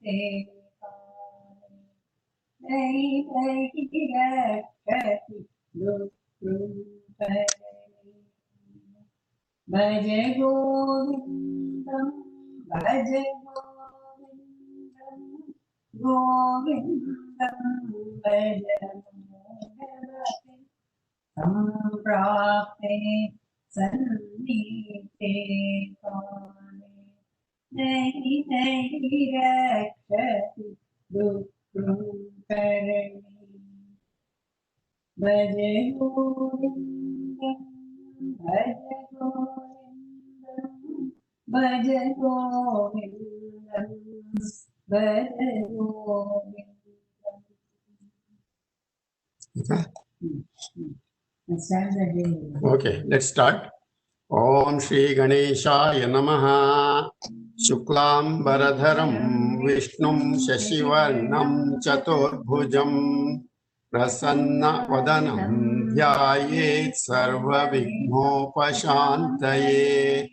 ते नैव रक्षति दुष्कृतम् भज गोविन्दं भज गोविन्दं गोविन्दं भज भगवते सम्प्राप्ते सन्निहिते काले नहि रक्षति दुष्कृतम् भज गोविन्दं भज गोविन्दं भज गोविन्दं भज गोविन्दं. Okay, let's start. Om Shri Ganeshaya Namaha. Shuklam Varadharam Vishnum Shashivarnam Chaturbhujam Prasanna Vadanam Dhyayet Sarva Vighnopasantaye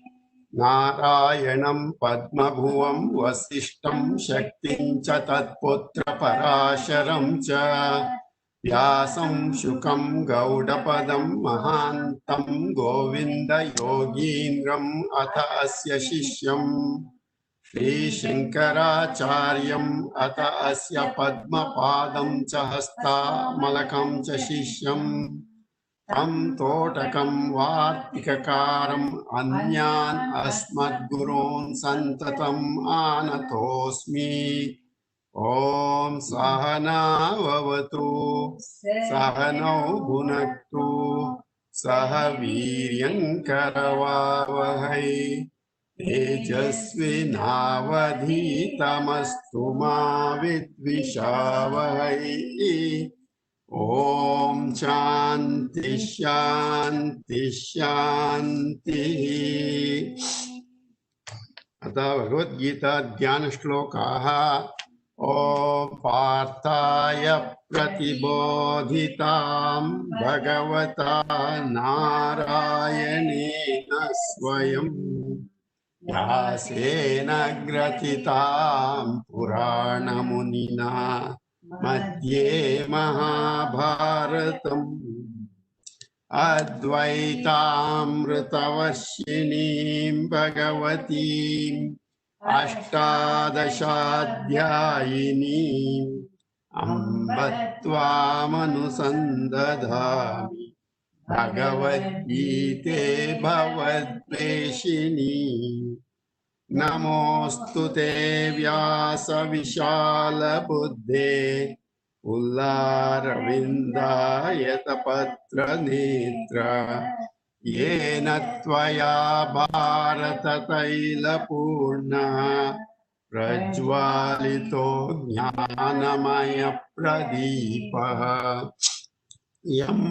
Narayanam Padma Bhuvam Vasishtam Shaktim Cha Tatputra Parasharam Cha Vyasam Shukam Gaudapadam Mahantam Govinda Yogindram Atha Asya Shishyam Shri Shankaracharyam Atha Asya Padma Padam Cha Hasta Malakam Cha Shishyam Tam Totakam Vartikakaram Anyan Asmad Gurun Santatam Anatosmi Om Sahana Vavatu Sahanau Bhunaktu Sahaviryam Karavavahai Tejasvinavadhitamastu ma vidvishavahai. Om Shanti Shanti Shanti. Atha Bhagavad Gita Dhyana Shlokaha. Om Parthaya Pratibodhitam Bhagavata Narayanena Swayam Yasena Gratitam Purana Munina Madhye Mahabharatam Advaitamrtavashinim Bhagavatim Ashtadashadhyayinim Ambatvāmanusandadhāmi Bhagavad-gīte bhavadveshini Namostute Vyasa Vishala Buddhe Ullarvindayata Patra Netra Yena tvaya bharata taila purna prajwalito jnanamaya pradipa yam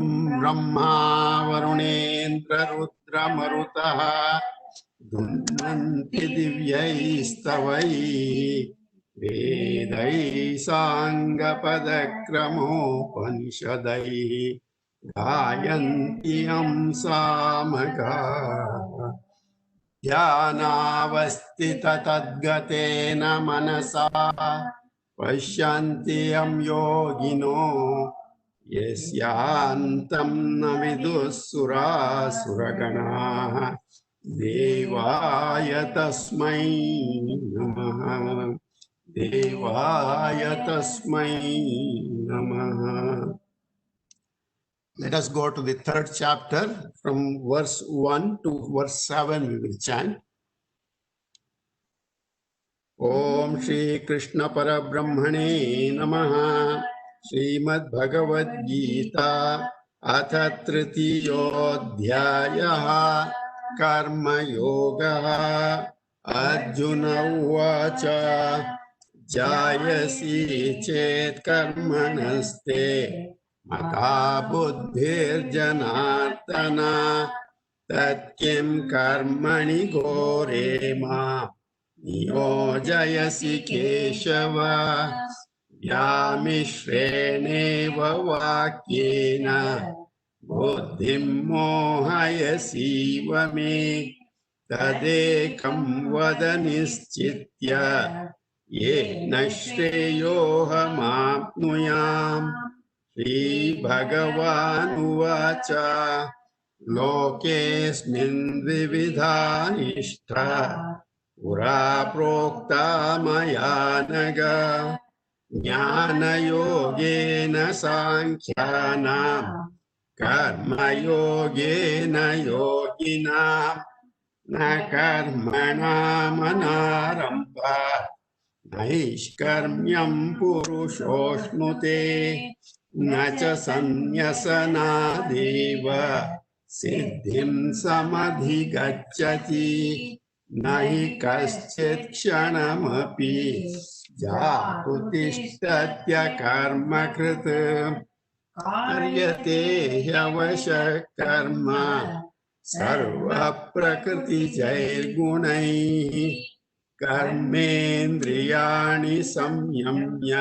brahma varunendra rudra marutaha dhunanti divyaistavai vedai sanga padakramo panishadai Gayanti Amsamaga Dhyanavastita Tadgatena Manasa Pashyanti Am Yogino Yasyantam Navidusura Suragana Devaya Tasmai Namaha Devaya Tasmai Namaha. Let us go to the third chapter from verse 1 to verse 7 we will chant. Om Shri Krishna Parabrahmane Namaha Srimad Bhagavad Gita Atha Tritiyodhyayaha Karma Yoga Arjuna Uvacha Jayasi Chet Karmanaste Mata buddhir janartana tatkim karmani gorema niyojayasi keshava yamishreneva vakyena buddhim mohayasi vame tadekam vada nischitya येन श्रेयोऽहमाप्नुयाम् श्रीभगवानुवाच लोकेऽस्मिन् द्विविधा निष्ठा पुरा प्रोक्ता मया नघ ज्ञानयोगेन साङ्ख्यानां कर्मयोगेन योगिनां न कर्मणामनारम्भात् नैष्कर्म्यं पुरुषोऽश्नुते न च सन्न्यसनादेव सिद्धिं समधिगच्छति न हि कश्चित् क्षणमपि जातु तिष्ठत्य कर्मकृत् कार्यते ह्यवशः कर्म सर्वप्रकृतिजैर्गुणैः कर्मेन्द्रियाणि संयम्य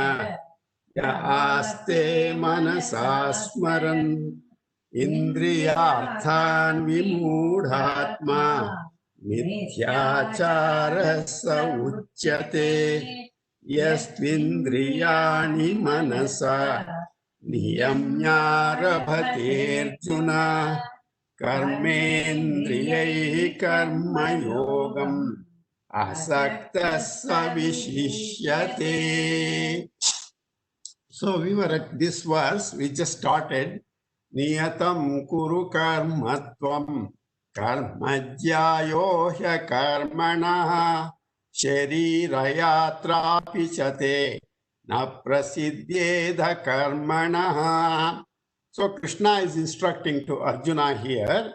य आस्ते मनसा स्मरन् इन्द्रियार्थान् विमूढात्मा मिथ्याचारः स उच्यते यस्त्विन्द्रियाणि मनसा नियम्यारभतेऽर्जुन कर्मेन्द्रियैः कर्मयोगम् asakta savishishyate. So we were at this verse, we just started. Niyatam kuru karmatvam karmajyayo hya karmanaha sharirayatra pichate na prasiddhyedha karmanaha. So Krishna is instructing to Arjuna here,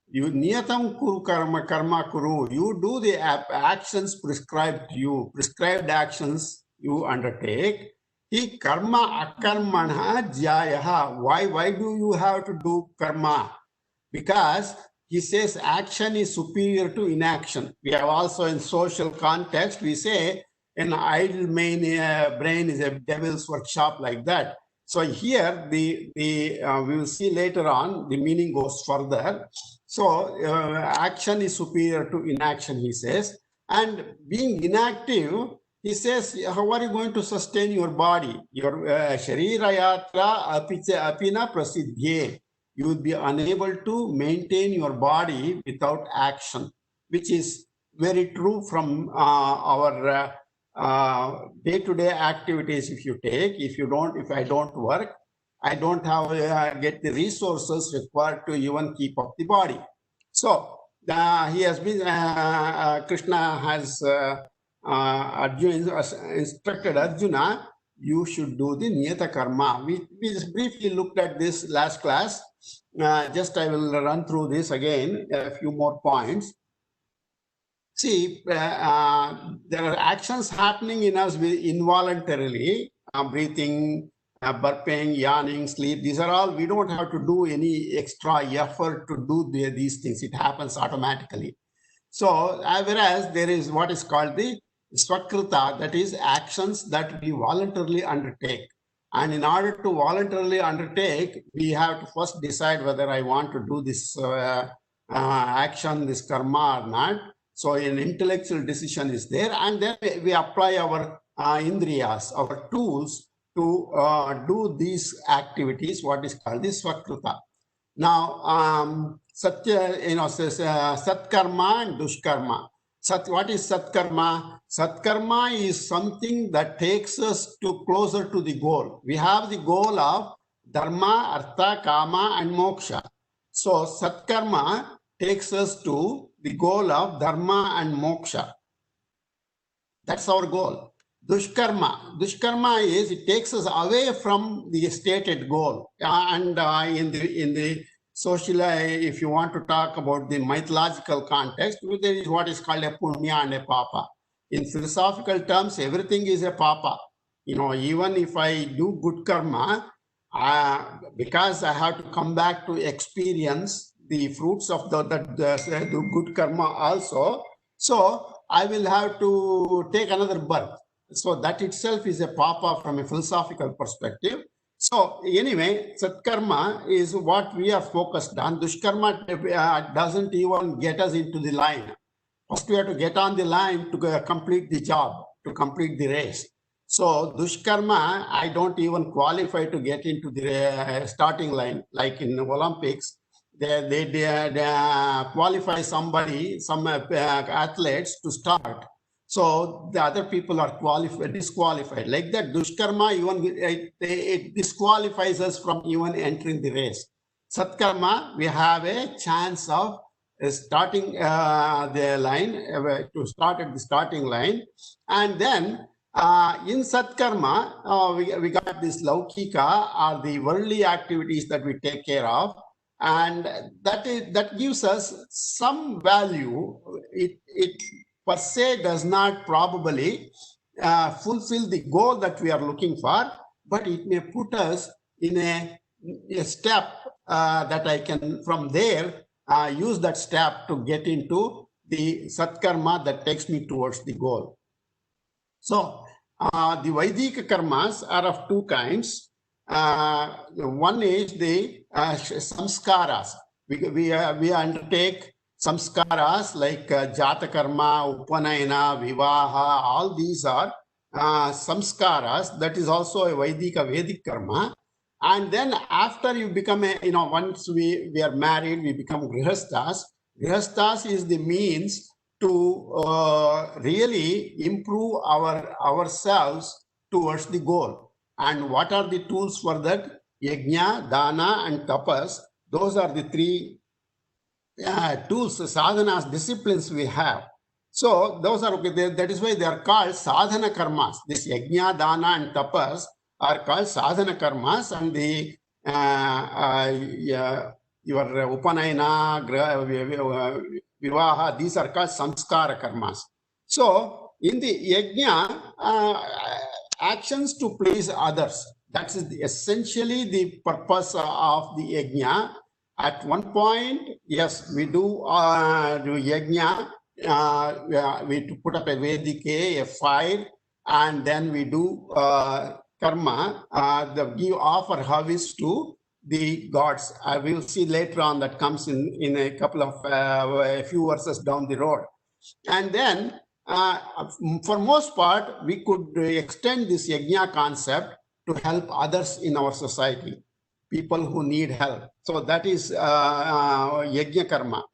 you niyatam kuru karma karma kuru. You do the actions prescribed to you, prescribed actions you undertake. He karma akarmana jyayaha. Why do you have to do karma? Because he says action is superior to inaction. We have also in social context, we say an idle brain is a devil's workshop, like that. So here we will see later on, the meaning goes further. So action is superior to inaction, he says. And being inactive, he says, how are you going to sustain your body? Your sharirayatra apina prasiddhye. You will be unable to maintain your body without action, which is very true from our day-to-day activities. If you take, if I don't work, I don't have get the resources required to even keep up the body. So he has been Krishna has Arjuna instructed Arjuna, you should do the niyata karma. We just briefly looked at this last class. Just I will run through this again, a few more points. See, there are actions happening in us involuntarily, breathing, burping, yawning, sleep. These are all, we don't have to do any extra effort to do these things. It happens automatically. So, whereas there is what is called the swakrita, that is actions that we voluntarily undertake. And in order to voluntarily undertake, we have to first decide whether I want to do this action, this karma or not. So an intellectual decision is there, and then we apply our indriyas, our tools to do these activities, what is called the swakrita. Now, satya, says satkarma and dushkarma. What is satkarma? Satkarma is something that takes us closer to the goal. We have the goal of dharma, artha, kama, and moksha. So satkarma takes us to the goal of dharma and moksha. That's our goal. Dushkarma is, it takes us away from the stated goal. And in the social, if you want to talk about the mythological context, there is what is called a punya and a papa. In philosophical terms, everything is a papa. Even if I do good karma, because I have to come back to experience the fruits of the good karma also, so I will have to take another birth. So that itself is a papa from a philosophical perspective. So anyway, satkarma is what we are focused on. Dushkarma doesn't even get us into the line. First we have to get on the line to complete the job. to complete the race. So Dushkarma, I don't even qualify to get into the starting line. Like in Olympics, they qualify somebody, some athletes to start. So the other people are disqualified. Like that, Dushkarma even it disqualifies us from even entering the race. Satkarma, we have a chance of starting the line, to start at the starting line. And then in Satkarma, we got this Laukika, or the worldly activities that we take care of. And that gives us some value. It per se does not probably fulfill the goal that we are looking for, but it may put us in a step that I can from there use that step to get into the Satkarma that takes me towards the goal. So the Vaidika karmas are of two kinds. One is the samskaras. We undertake samskaras like jata karma, upanayana, vivaha. All these are samskaras. That is also a Vedic karma. And then after you become once we are married, we become grihasthas. Grihasthas is the means to really improve ourselves towards the goal. And what are the tools for that? Yajna, dana, and tapas. Those are the three tools, sadhanas, disciplines we have. So those are okay. That is why they are called sadhana karmas. This yajna, dana, and tapas are called sadhana karmas, and the your upanayana, vivaha, these are called samskara karmas. So in the yajna, actions to please others. That is essentially the purpose of the yajna. At one point, yes, we do yajna. We put up a vedike, a fire, and then we do karma, give offer harvest to the gods. We will see later on, that comes in a couple of a few verses down the road. And then for most part, we could extend this yajna concept to help others in our society, people who need help. So that is yajna karma.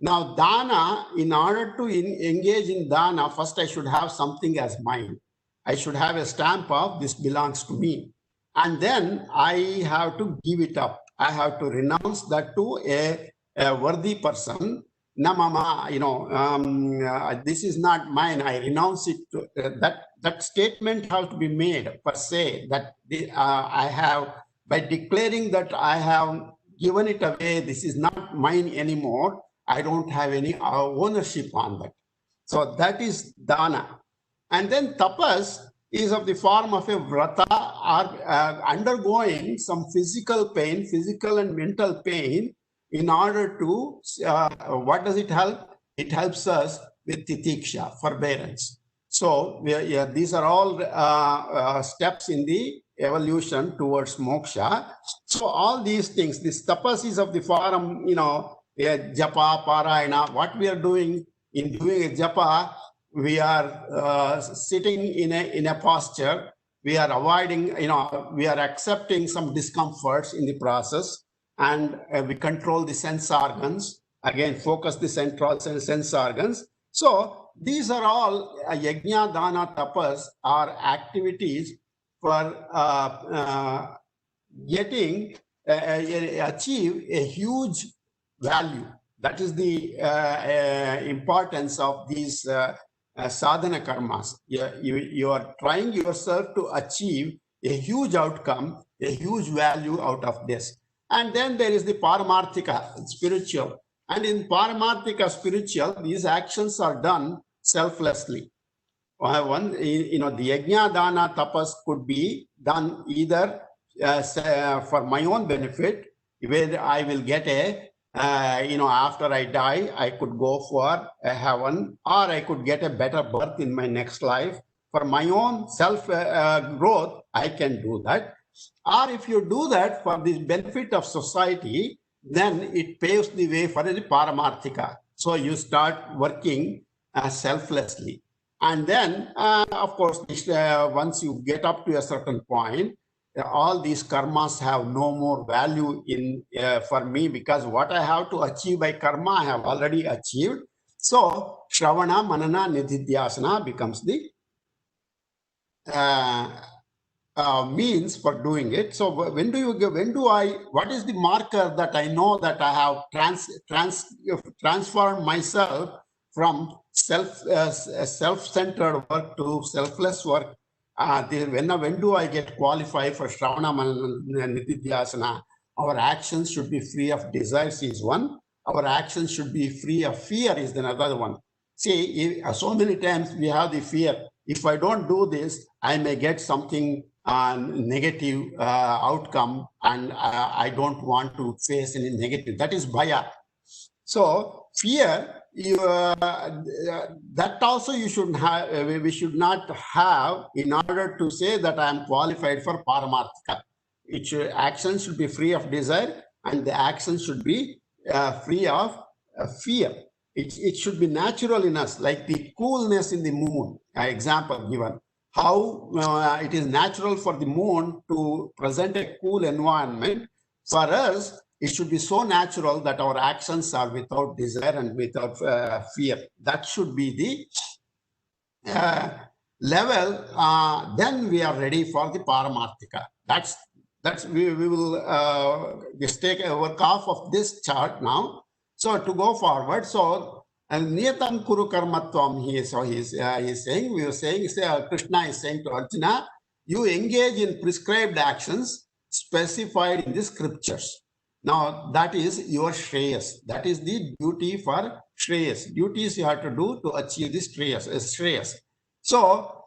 Now dana, in order to engage in dana, first I should have something as mine. I should have a stamp of this belongs to me. And then I have to give it up. I have to renounce that to a worthy person. Namama, this is not mine. I renounce it. That statement has to be made per se, that I have, by declaring that I have given it away, this is not mine anymore. I don't have any ownership on that. So that is dana. And then tapas is of the form of a vrata, or undergoing some physical pain, physical and mental pain, in order to, what does it help? It helps us with titiksha, forbearance. So these are all steps in the evolution towards moksha. So all these things, this tapas is of the form, japa, parayana. What we are doing in doing a japa, we are sitting in a posture. We are avoiding, we are accepting some discomforts in the process, and we control the sense organs. Again, focus the central sense organs. So these are all yajna, dana, tapas are activities for getting achieve a huge value. That is the importance of these sadhana karmas. You are trying yourself to achieve a huge outcome, a huge value out of this. And then there is the paramarthika, spiritual. And in paramarthika, spiritual, these actions are done selflessly. One, the yajna, dana, tapas could be done either for my own benefit, where I will get a after I die, I could go for a heaven, or I could get a better birth in my next life. For my own self growth, I can do that. Or if you do that for the benefit of society, then it paves the way for the paramarthika. So you start working selflessly. And then, of course, once you get up to a certain point, all these karmas have no more value in for me, because what I have to achieve by karma, I have already achieved. So, Shravana, Manana, Nididhyasana becomes the means for doing it. So when do I, what is the marker that I know that I have transformed myself from self-centered work to selfless work? When do I get qualified for Shravana Nididhyasana? Our actions should be free of desires is one. Our actions should be free of fear is another one. See, so many times we have the fear. If I don't do this, I may get something negative outcome, and I don't want to face any negative. That is bhaya. So fear, that also you should have. We should not have in order to say that I am qualified for Paramarthika. Action should be free of desire, and the action should be free of fear. It should be natural in us, like the coolness in the moon. Example given. How it is natural for the moon to present a cool environment. For us, it should be so natural that our actions are without desire and without fear. That should be the level. Then we are ready for the Paramarthika. We will just take a work off of this chart now. So to go forward, so Niyatam Kuru Karmatvam, he is saying, Krishna is saying to Arjuna, you engage in prescribed actions specified in the scriptures. Now that is your Shreyas. That is the duty for Shreyas. Duties you have to do to achieve this Shreyas. So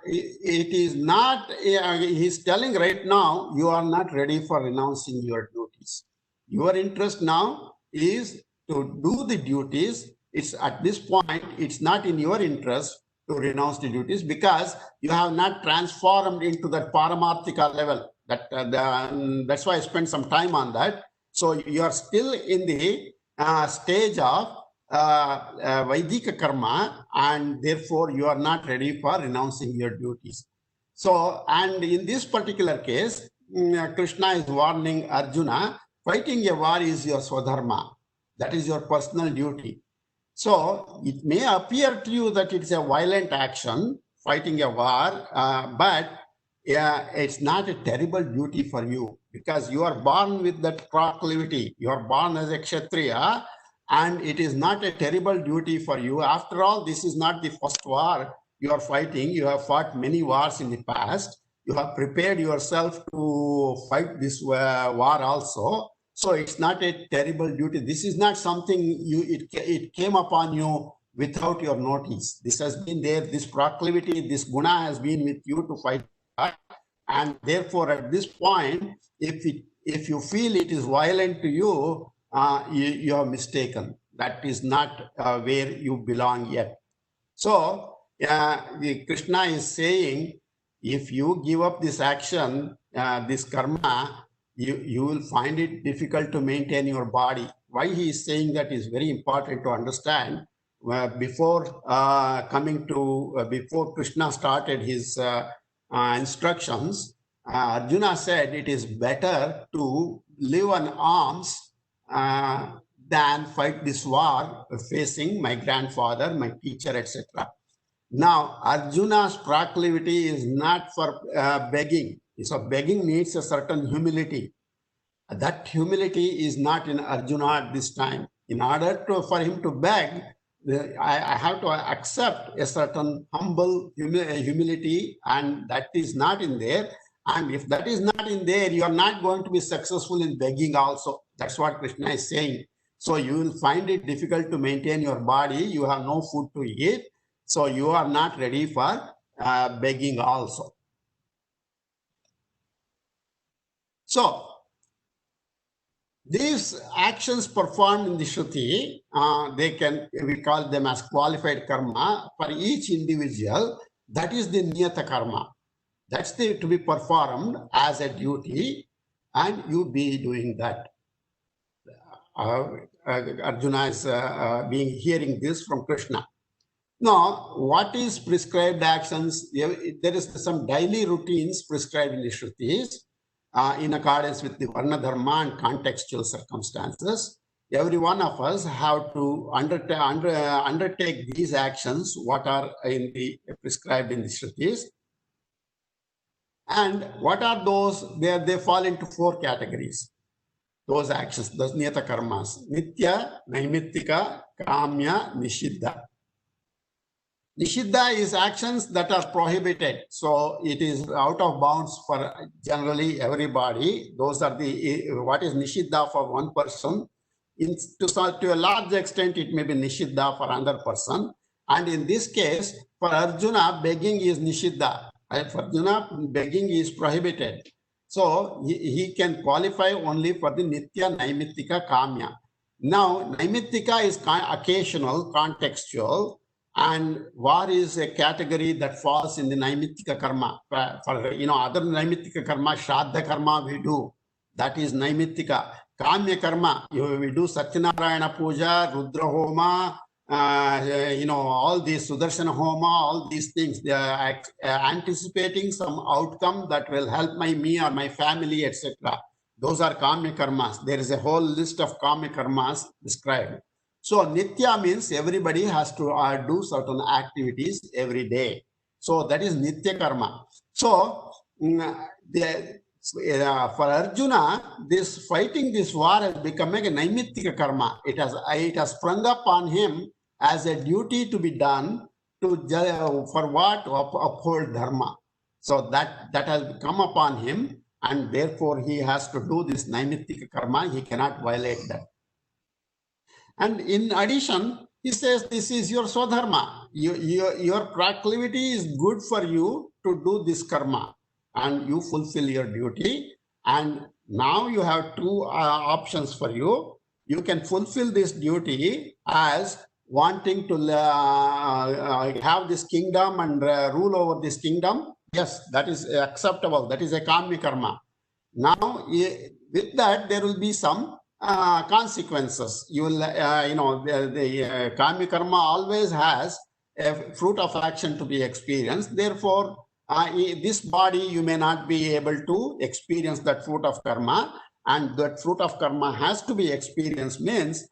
it is not, he's telling right now, you are not ready for renouncing your duties. Your interest now is to do the duties. It's at this point, it's not in your interest to renounce the duties, because you have not transformed into that Paramarthika level. That's why I spent some time on that. So you are still in the stage of Vaidika karma, and therefore you are not ready for renouncing your duties. So, and in this particular case, Krishna is warning Arjuna, fighting a war is your swadharma. That is your personal duty. So it may appear to you that it's a violent action, fighting a war, but it's not a terrible duty for you, because you are born with that proclivity. You are born as a Kshatriya, and it is not a terrible duty for you. After all, this is not the first war you are fighting. You have fought many wars in the past. You have prepared yourself to fight this war also. So it's not a terrible duty. This is not something it came upon you without your notice. This has been there. This proclivity, this guna has been with you to fight. And therefore, at this point, if you feel it is violent to you, you are mistaken. That is not where you belong yet. So Krishna is saying, if you give up this action, this karma, you will find it difficult to maintain your body. Why he is saying that is very important to understand. Before Krishna started his instructions, Arjuna said it is better to live on alms than fight this war facing my grandfather, my teacher, etc. Now, Arjuna's proclivity is not for begging. So begging needs a certain humility. That humility is not in Arjuna at this time. In order for him to beg, I have to accept a certain humble humility, and that is not in there. And if that is not in there, you are not going to be successful in begging also. That's what Krishna is saying. So you will find it difficult to maintain your body. You have no food to eat. So you are not ready for begging also. So these actions performed in the Shruti, we call them as qualified karma for each individual. That is the niyata karma. That's to be performed as a duty, and you be doing that. Arjuna is hearing this from Krishna. Now, what is prescribed actions? There is some daily routines prescribed in the Shrutis in accordance with the Varna Dharma and contextual circumstances. Every one of us have to undertake these actions, what are prescribed in the Shrutis. And what are those? They fall into 4 categories. Those actions, those niyata karmas: nitya, naimittika, kamya, nishiddha. Nishiddha is actions that are prohibited. So it is out of bounds for generally everybody. Those are what is Nishiddha for one person. To a large extent, it may be Nishiddha for another person. And in this case, for Arjuna, begging is Nishiddha. For Arjuna, begging is prohibited. So he can qualify only for the Nitya, Naimittika, Kamya. Now, Naimittika is occasional, contextual. And war is a category that falls in the Naimittika karma. For other Naimittika karma, Shraddha karma we do. That is Naimittika. Kamya karma, we do Satyanarayana Puja, Rudra Homa, all these Sudarshana Homa, all these things. They are anticipating some outcome that will help me or my family, etc. Those are Kamya karmas. There is a whole list of Kamya karmas described. So Nitya means everybody has to do certain activities every day. So that is Nitya karma. So for Arjuna, this fighting this war has become a Naimittika karma. It has sprung up on him as a duty to be done for what? To uphold dharma. So that has come upon him, and therefore he has to do this Naimittika karma. He cannot violate that. And in addition, he says, this is your swadharma. Your proclivity is good for you to do this karma, and you fulfill your duty. And now you have 2 options for you. You can fulfill this duty as wanting to have this kingdom and rule over this kingdom. Yes, that is acceptable. That is a kamya karma. Now, with that, there will be some consequences. You will, the kamya karma always has a fruit of action to be experienced. Therefore, this body, you may not be able to experience that fruit of karma, and that fruit of karma has to be experienced means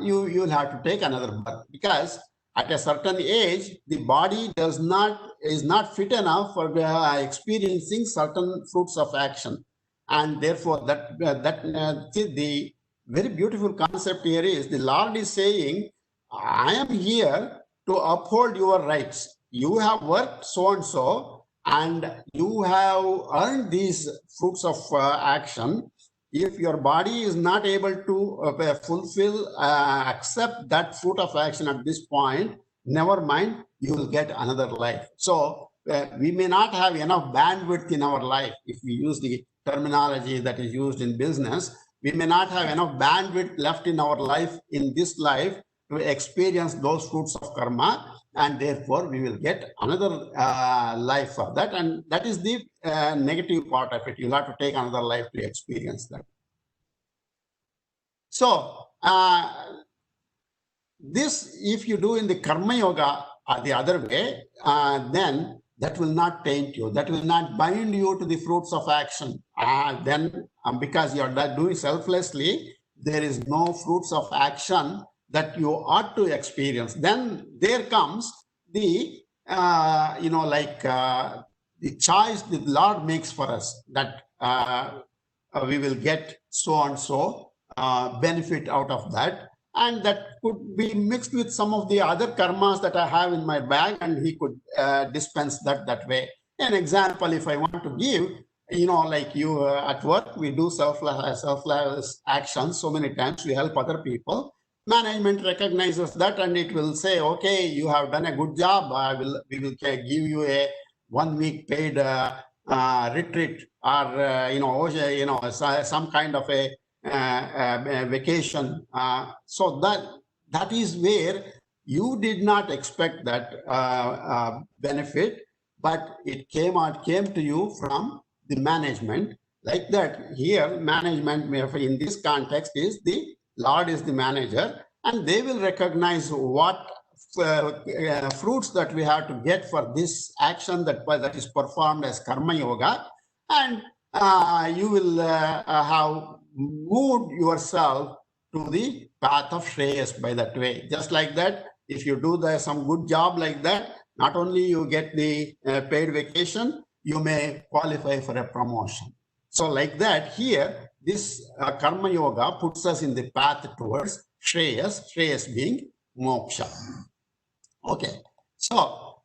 you will have to take another birth, because at a certain age, the body is not fit enough for experiencing certain fruits of action. And therefore, the very beautiful concept here is the Lord is saying, I am here to uphold your rights. You have worked so and so, and you have earned these fruits of action. If your body is not able to fulfill, accept that fruit of action at this point, never mind, you will get another life. So we may not have enough bandwidth in our life. If we use the terminology that is used in business, we may not have enough bandwidth left in our life, in this life, to experience those fruits of karma, and therefore we will get another life for that. And that is the negative part of it. You'll have to take another life to experience that. So this, if you do in the karma yoga or the other way, then that will not taint you. That will not bind you to the fruits of action. Because you are doing selflessly, there is no fruits of action that you ought to experience. Then there comes the, the choice the Lord makes for us, that we will get so and so benefit out of that. And that could be mixed with some of the other karmas that I have in my bag, and he could dispense that way. An example, if I want to give, like you at work, we do selfless actions so many times. We help other people. Management recognizes that, and it will say, okay, you have done a good job. We will give you a 1 week paid retreat, or some kind of a vacation. So that is where you did not expect that benefit, but it came to you from the management. Like that, here management in this context is the Lord is the manager, and they will recognize what fruits that we have to get for this action that is performed as karma yoga, and you will have moved yourself to the path of Shreyas by that way. Just like that, if you do some good job like that, not only you get the paid vacation, you may qualify for a promotion. So like that, here, this karma yoga puts us in the path towards Shreyas, Shreyas being moksha. Okay, so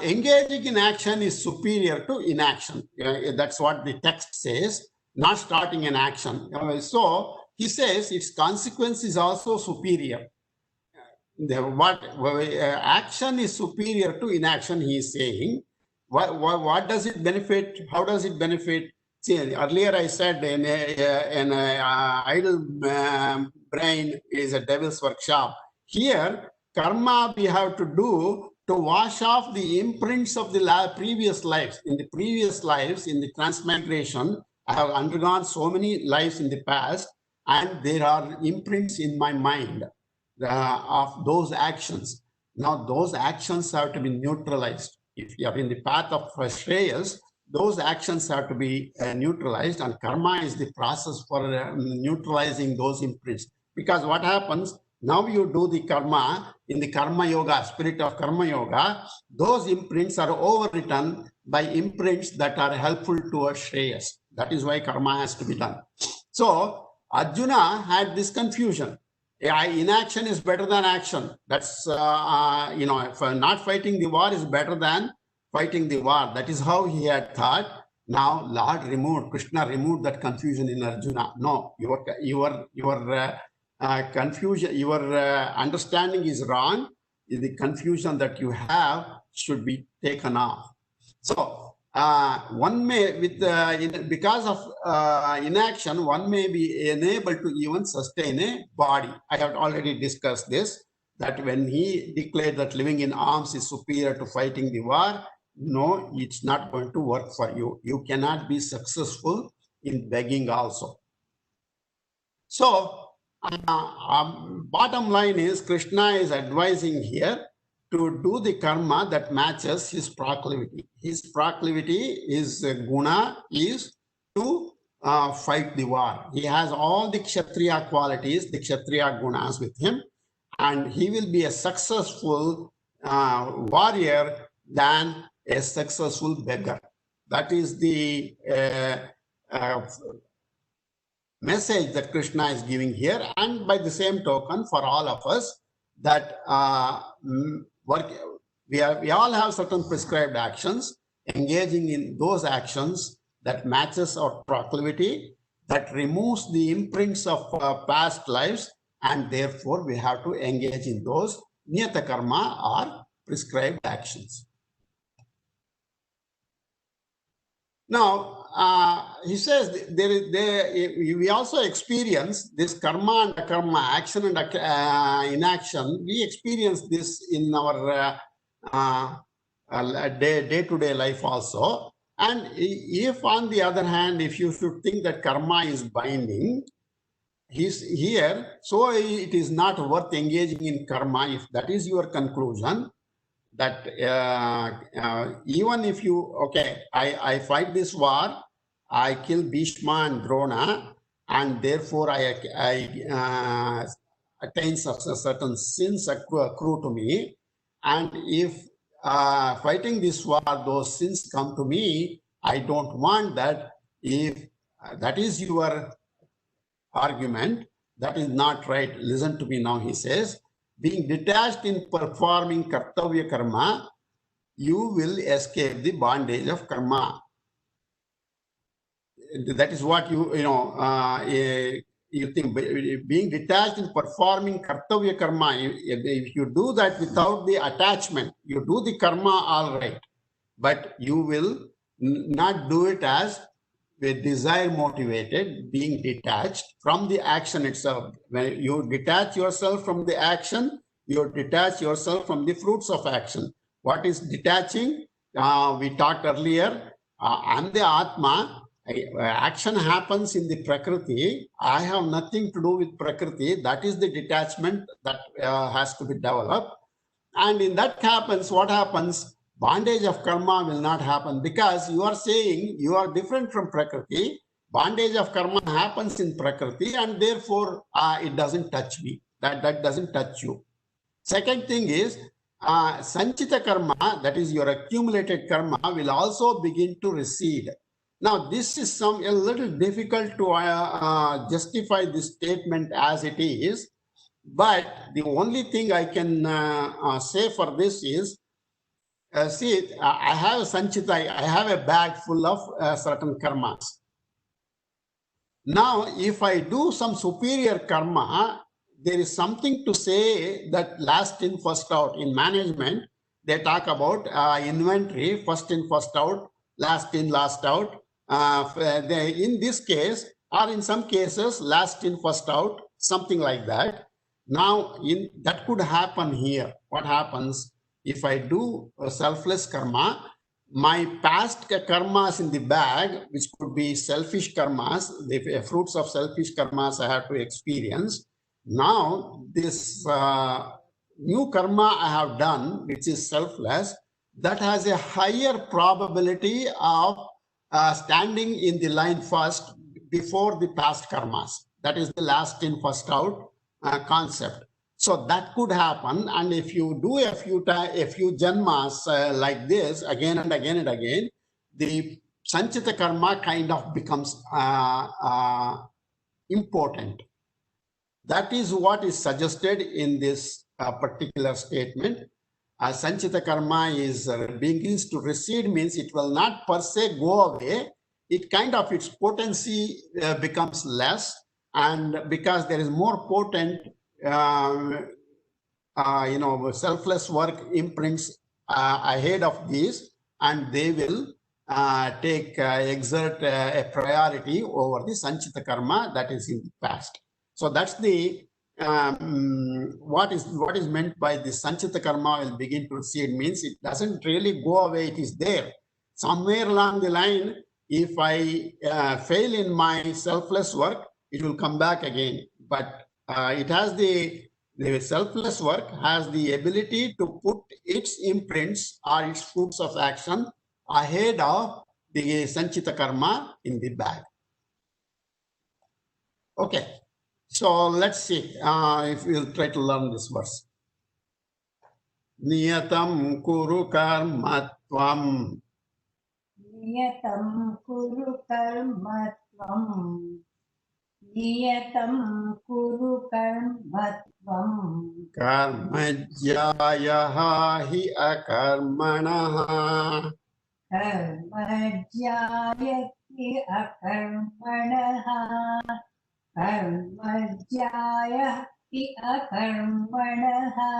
engaging in action is superior to inaction. That's what the text says, not starting an action. So he says its consequence is also superior. Action is superior to inaction, he is saying. What does it benefit? How does it benefit? See, earlier I said an idle brain is a devil's workshop. Here, karma we have to do to wash off the imprints of the previous lives. In the previous lives, in the transmigration, I have undergone so many lives in the past, and there are imprints in my mind of those actions. Now, those actions have to be neutralized. If you are in the path of Shreyas, those actions have to be neutralized, and karma is the process for neutralizing those imprints. Because what happens, now you do the karma in the karma yoga, spirit of karma yoga, those imprints are overwritten by imprints that are helpful towards Shreyas. That is why karma has to be done. So Arjuna had this confusion. Inaction is better than action. That's, for not fighting the war is better than fighting the war. That is how he had thought. Now Krishna removed that confusion in Arjuna. No, your confusion, your understanding is wrong. The confusion that you have should be taken off. So one may, because of inaction, one may be unable to even sustain a body. I have already discussed this, that when he declared that living in alms is superior to fighting the war, no, it's not going to work for you. You cannot be successful in begging also. So, bottom line is, Krishna is advising here to do the karma that matches his proclivity. His proclivity, his guna is to fight the war. He has all the Kshatriya qualities, the Kshatriya gunas with him, and he will be a successful warrior than a successful beggar. That is the message that Krishna is giving here. And by the same token, for all of us, that we all have certain prescribed actions. Engaging in those actions that matches our proclivity, that removes the imprints of past lives, and therefore we have to engage in those niyata karma or prescribed actions. Now, he says we also experience this karma and akarma, action and inaction. We experience this in our day-to-day life also. And if, on the other hand, if you should think that karma is binding, he's here, so it is not worth engaging in karma. If that is your conclusion, that even if you, I fight this war, I kill Bhishma and Drona, and therefore I attain certain sins accrue to me. And if fighting this war, those sins come to me, I don't want that. If that is your argument, that is not right. Listen to me now, he says. Being detached in performing kartavya karma, you will escape the bondage of karma. That is what you think. Being detached in performing kartavya karma, if you do that without the attachment, you do the karma all right, but you will not do it as with desire motivated, being detached from the action itself. When you detach yourself from the action, you detach yourself from the fruits of action. What is detaching? We talked earlier, I'm the Atma. Action happens in the Prakriti. I have nothing to do with Prakriti. That is the detachment that has to be developed. And in that happens, what happens? Bondage of karma will not happen because you are saying you are different from Prakriti. Bondage of karma happens in Prakriti, and therefore it doesn't touch me. That doesn't touch you. Second thing is, Sanchita karma, that is your accumulated karma, will also begin to recede. Now, this is a little difficult to justify this statement as it is, but the only thing I can say for this is, see, I have Sanchita, I have a bag full of certain karmas. Now, if I do some superior karma, there is something to say that last in, first out. In management, they talk about inventory, first in, first out, last in, last out. In this case, or in some cases, last in, first out, something like that. Now, that could happen here. What happens if I do a selfless karma? My past karmas in the bag, which could be selfish karmas, the fruits of selfish karmas I have to experience. Now, this new karma I have done, which is selfless, that has a higher probability of standing in the line first before the past karmas. That is the last in, first out concept. So that could happen, and if you do a few janmas like this again and again and again, the Sanchita karma kind of becomes important. That is what is suggested in this particular statement. Sanchita karma is begins to recede, means it will not per se go away. It kind of, its potency becomes less, and because there is more potent selfless work imprints ahead of these, and they will exert a priority over the Sanchita karma that is in the past. So that's the what is meant by the Sanchita karma will begin to recede, means it doesn't really go away, it is there. Somewhere along the line, if I fail in my selfless work, it will come back again. But it has the selfless work has the ability to put its imprints or its fruits of action ahead of the Sanchita karma in the bag. Okay, so let's see if we'll try to learn this verse. Niyatam kuru karmatvam. Niyatam kuru karmatvam. Niyatam kuru karmatvam. Karmajyayaha hi akarmanaha. Karmajyayati akarmanaha. Karmajyayati akarmanaha.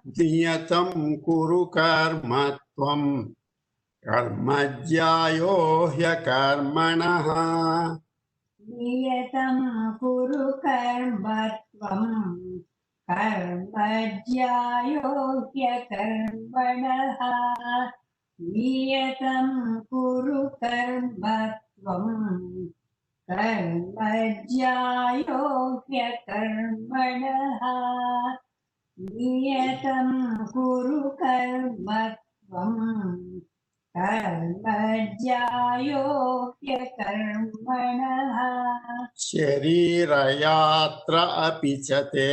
Niyatam kuru karmatvam. Karmajyayo hyakarmanaha. Niyatam kuru karmatvam. Karmajyayo hyakarmanaha. Niyatam kuru karmatvam. Karmajyayo hyakarmanaha. Niyatam kuru karmatvam. Karmajyayo hyakarmanaha. Sharirayatra apicate.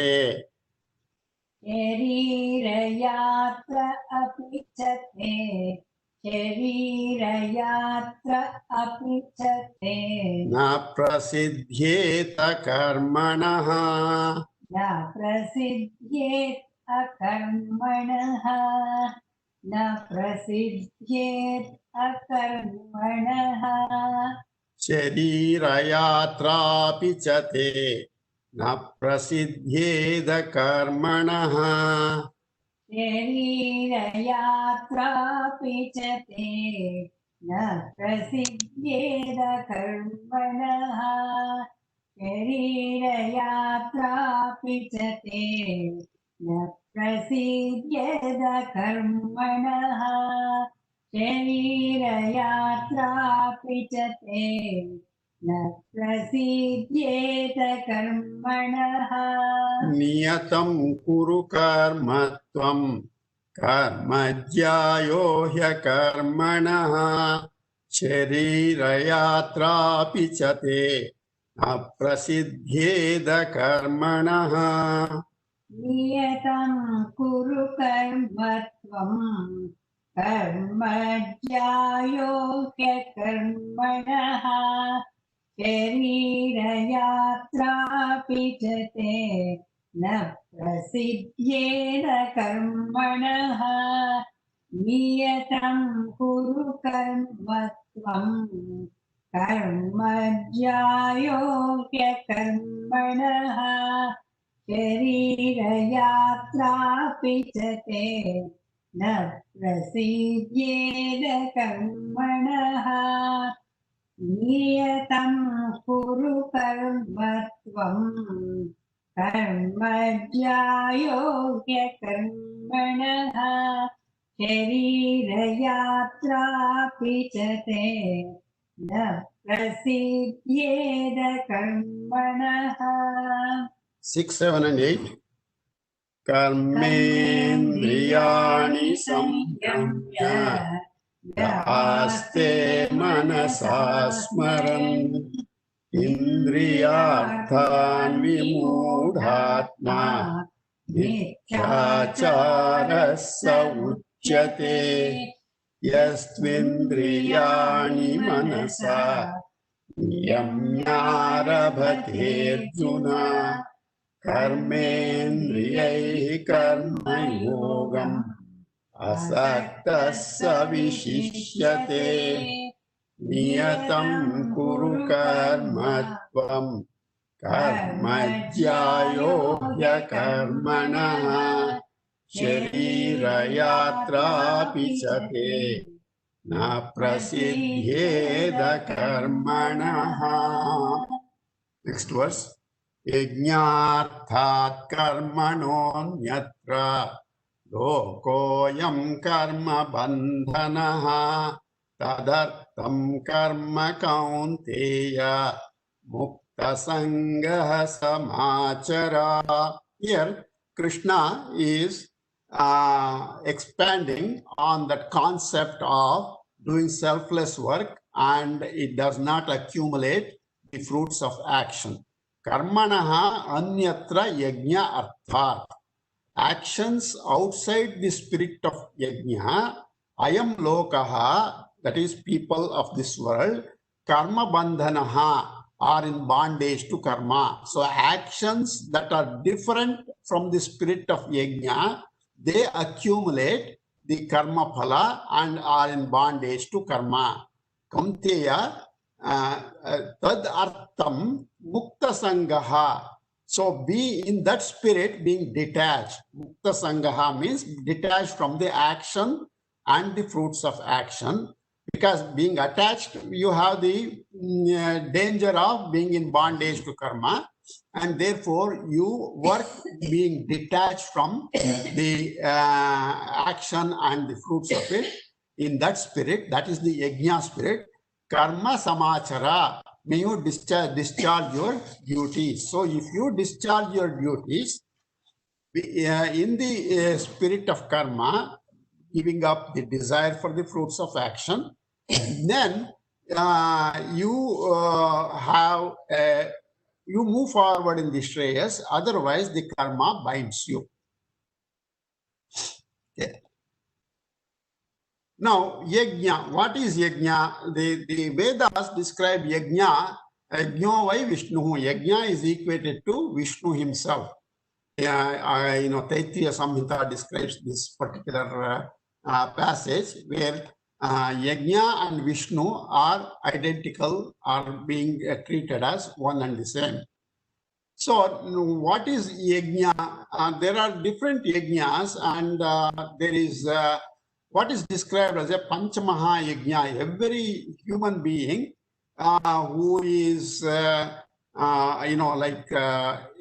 Sharirayatra apicate. Sharirayatra apicate. Na prasidhyeta karmanaha. Na prasidyet akarmanaha. Na prasidyet akarmanaha. Sharirayatra apicate. Na prasidhyeta karmanaha. Sharirayatra apicate. Na prasidyet akarmanaha. Sharirayatra apicate. Na prasidyet akarmanaha. Sharirayatra apicate. Na prasidyet akarmanaha. Niyatam kuru karmatvam. कर्मज्यायो ह्यकर्मणः शरीरयात्रापि च ते न प्रसिद्ध्येद कर्मणः नियतं कुरु कर्म त्वं कर्मज्यायो ह्यकर्मणः शरीरयात्रापि च ते न प्रसिद्ध्येद कर्मणः नियतं कुरु कर्म त्वं कर्मज्यायो ह्यकर्मणः शरीरयात्रापि च ते न प्रसिद्ध्येद कर्मणः नियतं कुरु कर्म त्वं कर्मज्यायो ह्यकर्मणः शरीरयात्रापि च ते न प्रसिद्ध्येद कर्मणः 6, 7 and 8 कर्मेन्द्रियाणि संयम्य आस्ते मनसा स्मरन् इन्द्रियार्थान् विमूढात्मा मिथ्याचारः स उच्यते यस्त्विन्द्रियाणि मनसा नियम्यारभतेऽर्जुन कर्मेन्द्रियैः कर्मयोगम् असक्तः स विशिष्यते नियतं कुरु कर्म त्वं कर्मज्यायो ह्यकर्मणः शरीरयात्रापि च ते न प्रसिद्ध्येद कर्मणः. Next verse. यज्ञार्थात् कर्मणोऽन्यत्र लोकोऽयं कर्म बन्धनः तदर्थं कर्म कौन्तेय मुक्तसङ्गः समाचर. Here Krishna is expanding on that concept of doing selfless work and it does not accumulate the fruits of action. Karmanaha anyatra yajna arthat. Actions outside the spirit of yajna, ayam lokaha, that is people of this world, karma bandhanaha, are in bondage to karma. So actions that are different from the spirit of yajna, they accumulate the karma phala and are in bondage to karma. Kamteya tad artham mukta sangaha. So be in that spirit being detached. Mukta sangaha means detached from the action and the fruits of action. Because being attached, you have the danger of being in bondage to karma. And therefore, you work being detached from the action and the fruits of it. In that spirit, that is the yajna spirit. Karma samachara, may you discharge your duties. So if you discharge your duties in the spirit of karma, giving up the desire for the fruits of action, then you move forward in the shreyas. Otherwise, the karma binds you. Okay. Now, yajna. What is yajna? The Vedas describe yajna. Yajna vai Vishnu. Yajna is equated to Vishnu himself. Taittiriya Samhita describes this particular passage where yajna and Vishnu are identical, are being treated as one and the same. So, what is yajna? There are different yajnas, and there is what is described as a Panchamaha yajna. Every human being who is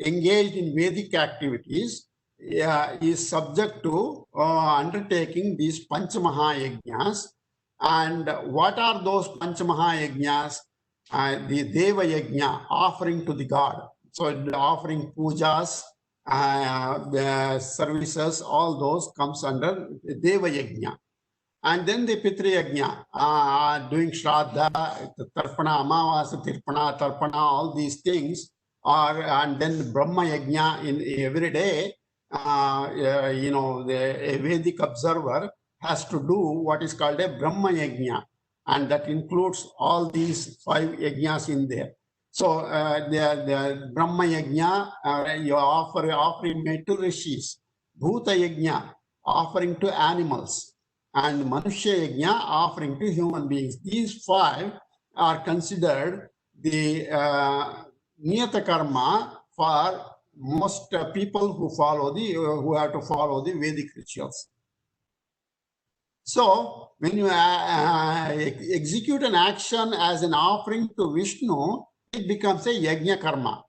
engaged in Vedic activities is subject to undertaking these Panchamaha yajnas. And what are those Panchamaha yajnas? The Deva yajna, offering to the God. So offering pujas the services, all those comes under Deva Yajna. And then the Pitri Yajna, doing Shraddha, Tarpana, Amavasa, Tirpana, Tarpana, all these things are, and then Brahma Yajna in every day, the Vedic observer has to do what is called a Brahma Yajna, and that includes all these 5 yajnas in there. So the Brahma Yajna, you offering made to rishis, Bhuta Yajna, offering to animals, and Manushya Yajna, offering to human beings. These 5 are considered the Niyata Karma for most people who follow who have to follow the Vedic rituals. So when you execute an action as an offering to Vishnu, it becomes a Yajna Karma.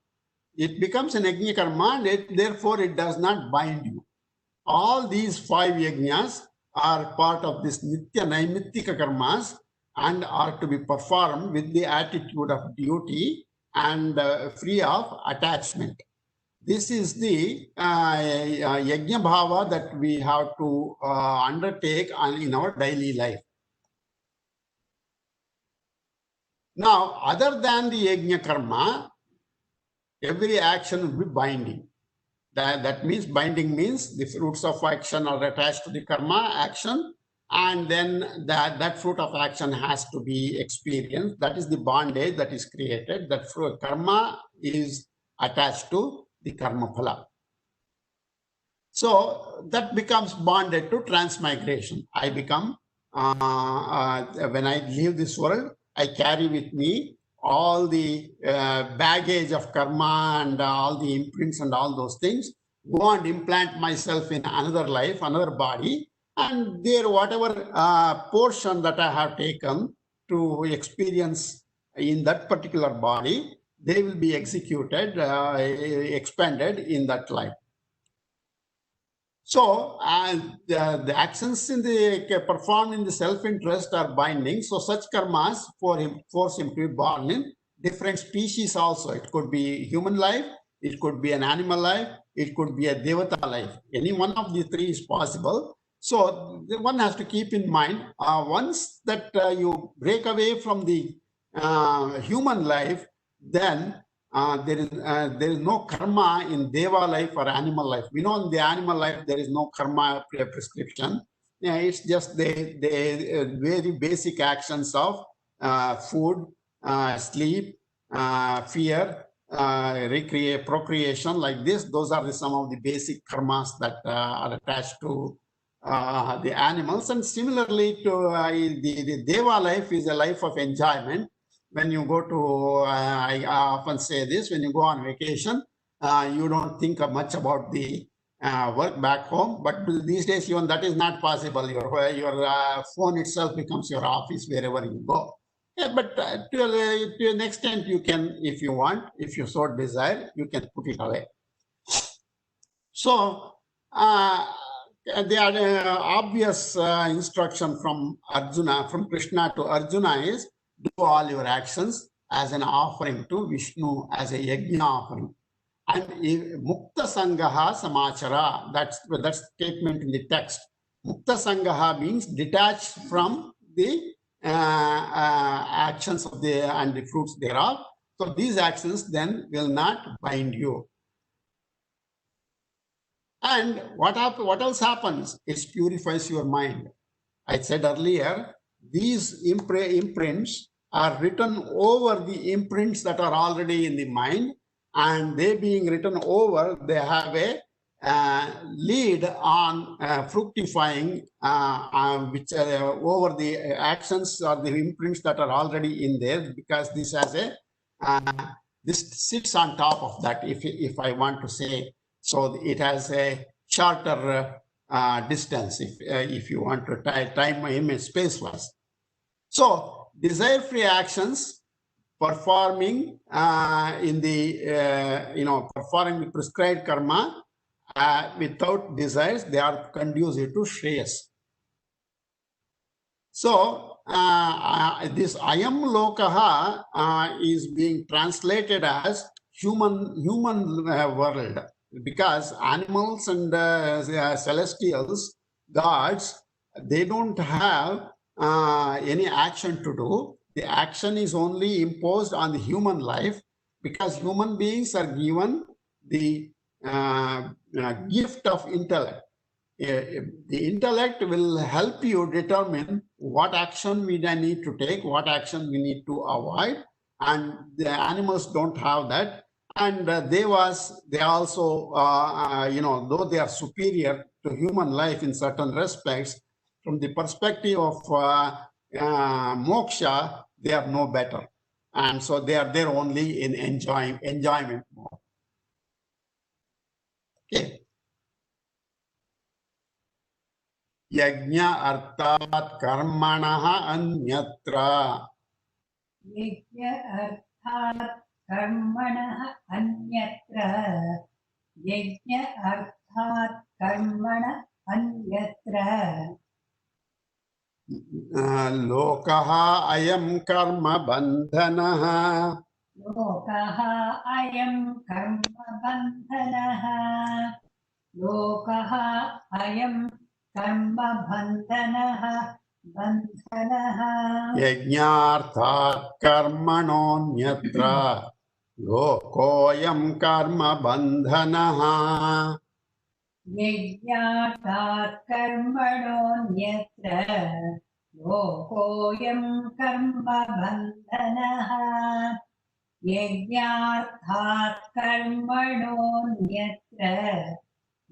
It becomes an Yajna Karma, and therefore it does not bind you. All these 5 yajnas are part of this Nitya Naimittika Karmas and are to be performed with the attitude of duty and free of attachment. This is the Yajna Bhava that we have to undertake in our daily life. Now, other than the Yajna Karma, every action will be binding. That means binding means the fruits of action are attached to the karma action, and then that fruit of action has to be experienced. That is the bondage that is created. That fruit, karma is attached to the karma phala. So that becomes bonded to transmigration. I become, when I leave this world, I carry with me all the baggage of karma and all the imprints and all those things, go and implant myself in another life, another body, and there whatever portion that I have taken to experience in that particular body, they will be executed, expanded in that life. So the actions performed in the self-interest are binding. So such karmas force him to be born in different species also. It could be human life, it could be an animal life, it could be a devata life. Any one of the 3 is possible. So one has to keep in mind, once that you break away from the human life, then there is no karma in deva life or animal life. We know in the animal life there is no karma prescription. It's just the very basic actions of food, sleep, fear, procreation, like this. Those are some of the basic karmas that are attached to the animals. And similarly to the deva life is a life of enjoyment. When you go to, I often say this, when you go on vacation, you don't think much about the work back home. But these days, even that is not possible. Your phone itself becomes your office wherever you go. Yeah, but to an extent, you can, if you want, if you so desire, you can put it away. So the obvious instruction from Arjuna, from Krishna to Arjuna is, do all your actions as an offering to Vishnu, as a yajna offering. And Mukta Sangaha Samachara, that's statement in the text. Mukta Sangaha means detached from the actions of and the fruits thereof. So these actions then will not bind you. And what else happens? It purifies your mind. I said earlier, these imprints are written over the imprints that are already in the mind, and they being written over, they have a lead on fructifying which over the actions or the imprints that are already in there, because this has a this sits on top of that, if I want to say. So it has a shorter distance, if you want to time image space-wise. So desire-free actions, performing in the performing the prescribed karma without desires, they are conducive to shreyas. So this ayam lokaha is being translated as human world. because animals and celestials, gods, they don't have any action to do. The action is only imposed on the human life, because human beings are given the gift of intellect. The intellect will help you determine what action we need to take, what action we need to avoid, and the animals don't have that. And they also, though they are superior to human life in certain respects, from the perspective of moksha, they are no better. And so they are there only in enjoyment mode. Okay. यज्ञ अर्थात कर्मणः अन्यत्र यज्ञ अर्थात् कर्मणः अन्यत्र यज्ञ अर्थात् कर्मण अन्यत्र लोकः अयं कर्म बन्धनः लोकः अयं कर्म बन्धनः लोकः अयं कर्म बन्धनः बन्धनः यज्ञार्थात् कर्मणोऽन्यत्र लोकोऽयं कर्म बन्धनः यज्ञार्थात् कर्मणोऽन्यत्र लोकोऽयं कर्म बन्धनः यज्ञार्थात् कर्मणोऽन्यत्र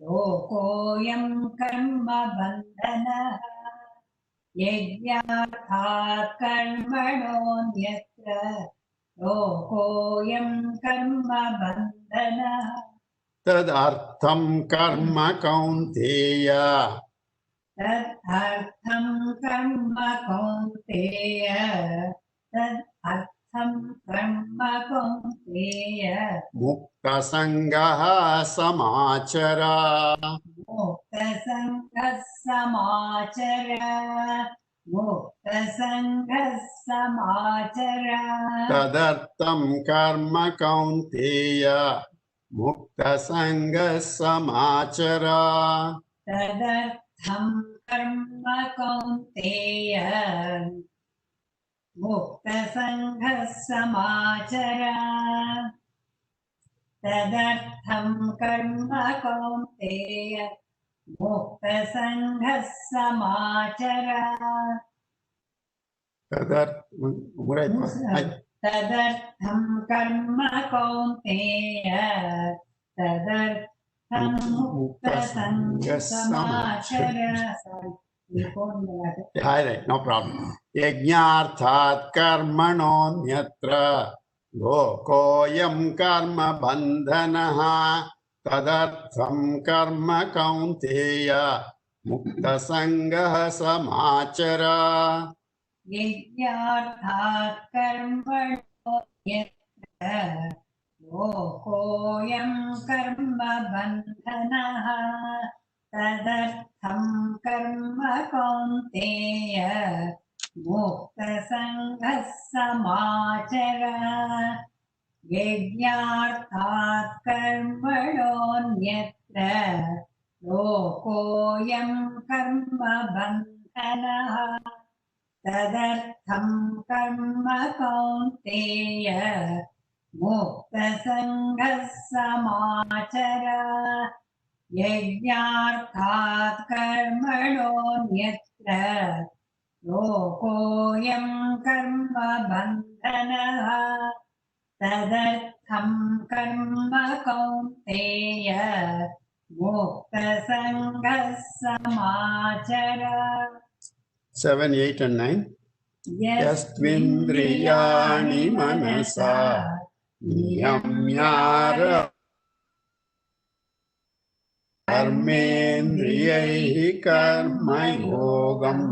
लोकोऽयं कर्म बन्धनः यज्ञार्थात् कर्मणोऽन्यत्र लोकोऽयं कर्म बन्धनः तदर्थं कर्म कौन्तेय तदर्थं कर्म कौन्तेय तदर्थं कर्म कौन्तेय मुक्तसङ्गः समाचर मुक्तसङ्गः समाचर मुक्तसङ्गः समाचर तदर्थं कर्म कौन्तेय मुक्तसङ्गः समाचर तदर्थं कर्म कौन्तेय मुक्तसङ्गः समाचर तदर्थं कर्म कौन्तेय मुक्तसङ्गः समाचर तदर्थं कर्म कौन्तेय तदर्थं मुक्तसङ्गः समाचर Right, no problem. Yajnarthat karmanonyatra lokoyam karma bandhanaha tadartham karma kaunteya mukta sangha samachara. यज्ञार्थात् कर्मणोऽन्यत्र लोकोऽयं कर्म बन्धनः तदर्थं कर्म कौन्तेय मुक्तसङ्गः समाचर यज्ञार्थात् कर्मणोऽन्यत्र लोकोऽयं कर्म बन्धनः तदर्थं कर्म कौन्तेय मुक्तसङ्गः समाचर यज्ञार्थात् कर्मणोऽन्यत्र लोकोऽयं कर्म बन्धनः तदर्थं कर्म कौन्तेय मुक्तसङ्गः समाचर 7, 8 and 9. Yastvindriyani manasa niyamyara कर्मेन्द्रियैः कर्मयोगम्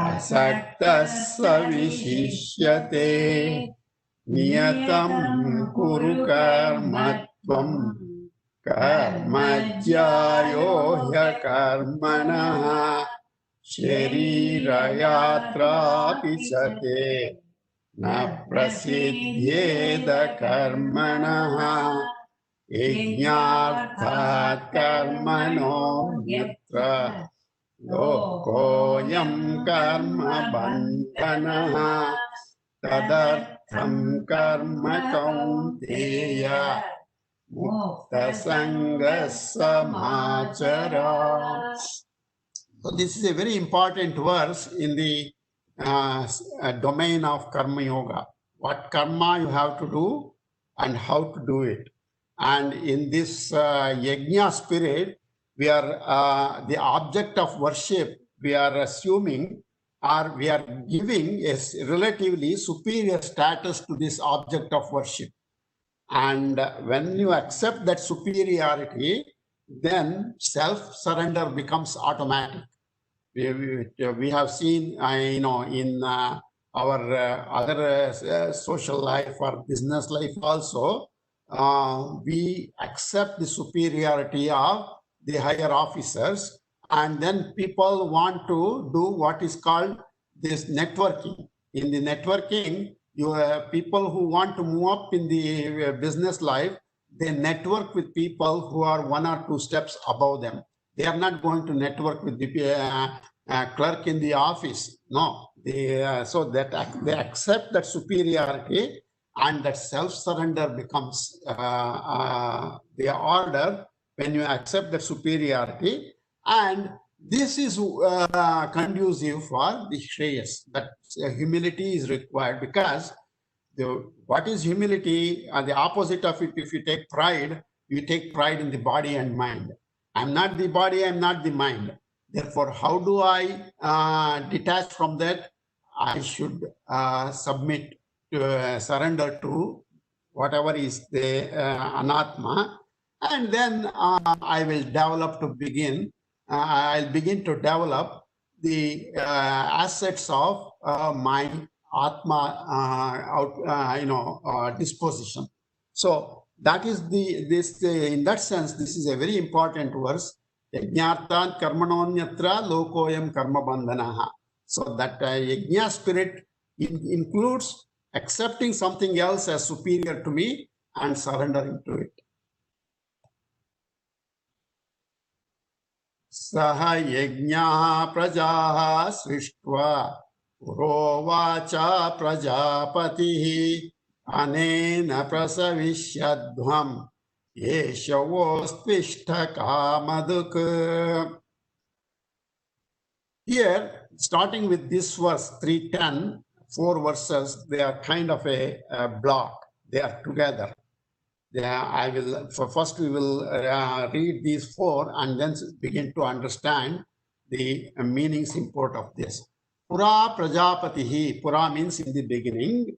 असक्तः स विशिष्यते नियतं कुरु कर्मत्वं कर्मज्यायो ह्यकर्मणः शरीरयात्रापि च ते न प्रसिद्ध्येद कर्मणः यज्ञार्थात् कर्मणोऽन्यत्र लोकोऽयं कर्म बन्धनः तदर्थं कर्म कौन्तेय मुक्तसङ्गः समाचर. So this is a very important verse in the domain of karma yoga. What karma you have to do and how to do it. And in this yajna spirit, we are the object of worship we are assuming, or we are giving a relatively superior status to this object of worship. And when you accept that superiority, then self-surrender becomes automatic. We have seen, in our other social life or business life also, we accept the superiority of the higher officers, and then people want to do what is called this networking. In the networking, you have people who want to move up in the business life, they network with people who are 1 or 2 steps above them. They are not going to network with the clerk in the office. No, so that they accept that superiority, and that self-surrender becomes the order when you accept that superiority. And this is conducive for the shreyas. That humility is required, because what is humility? The opposite of it, if you take pride, you take pride in the body and mind. I'm not the body, I'm not the mind. Therefore, how do I detach from that? I should submit, to surrender to whatever is the anatma, and then I will develop to begin. I'll begin to develop the assets of my atma, disposition. So that is in that sense, this is a very important verse. Yajnarthan karmanonyatra lokoyam karma bandhanaha. So that yajna spirit includes accepting something else as superior to me and surrendering to it. Saha yajna prajaha srishtva purovacha prajapatihi anena prasavishyadhvam yeshavostvishta kamaduk. Here, starting with this verse 310, 4 verses, they are kind of a block. They are together. First we will read these 4 and then begin to understand the meanings, import of this. Pura Prajapatihi. Pura means in the beginning.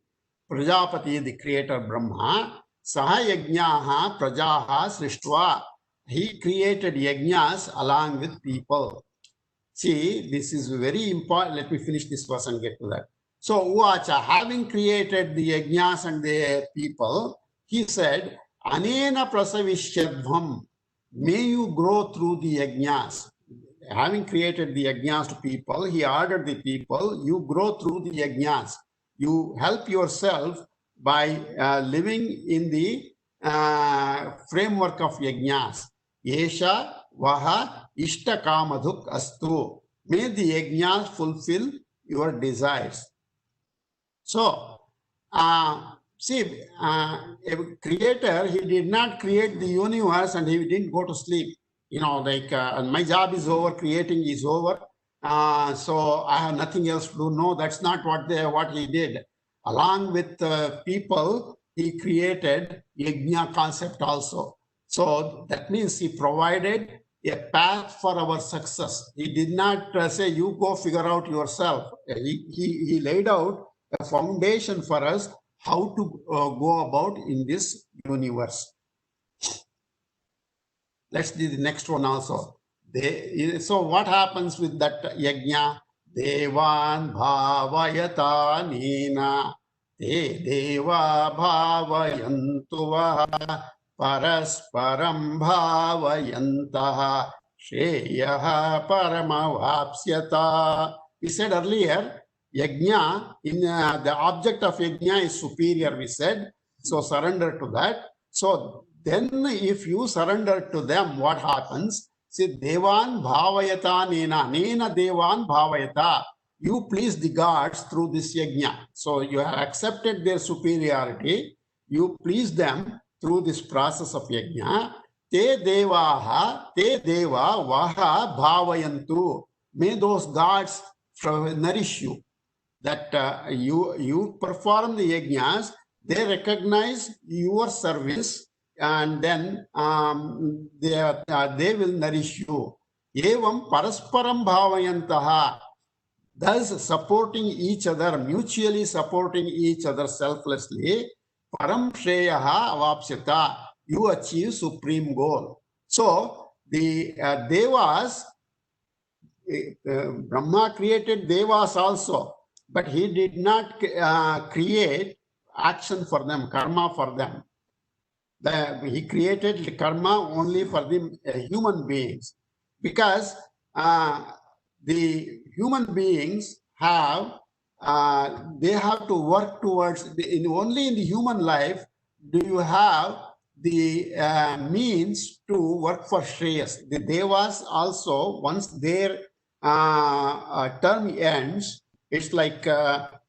Prajapati, the creator Brahma. Saha yajnaha prajaha srishtva. He created yajnas along with people. See, this is very important. Let me finish this verse and get to that. So, Uvacha, having created the yajnas and the people, he said, Anena prasavishyadhvam. May you grow through the yajnas. Having created the yajnas to people, he ordered the people, you grow through the yajnas. You help yourself by living in the framework of yajnas. Yesha vaha ishta kamadhuk astu. May the yajnas fulfill your desires. So, see, a creator, he did not create the universe and he didn't go to sleep. My job is over, creating is over. So I have nothing else to do. No, that's not what he did. Along with people, he created yajna concept also. So that means he provided a path for our success. He did not say, you go figure out yourself. He laid out a foundation for us how to go about in this universe. Let's do the next one also. So what happens with that yajna? Devan bhavayata nina te deva bhavayantuva parasparam bhavayantaha shreyaha paramavapsyata. We said earlier, yajna, the object of yajna is superior, we said. So surrender to that. So then if you surrender to them, what happens? See, Devan Bhavayata Nena, Nena Devan Bhavayata. You please the gods through this yajna. So you have accepted their superiority. You please them through this process of yajna. Te devaha, te deva vaha bhavayantu. May those gods nourish you. That you perform the yajnas, they recognize your service, and then they will nourish you. Evam parasparam bhavayantaha. Thus supporting each other, mutually supporting each other selflessly, param shreyaha avapsyata. You achieve supreme goal. So the devas, Brahma created devas also, but he did not create action for them, karma for them. He created karma only for the human beings, because the human beings have, they have to work towards, only in the human life do you have the means to work for Shreyas. The Devas also, once their term ends, it's like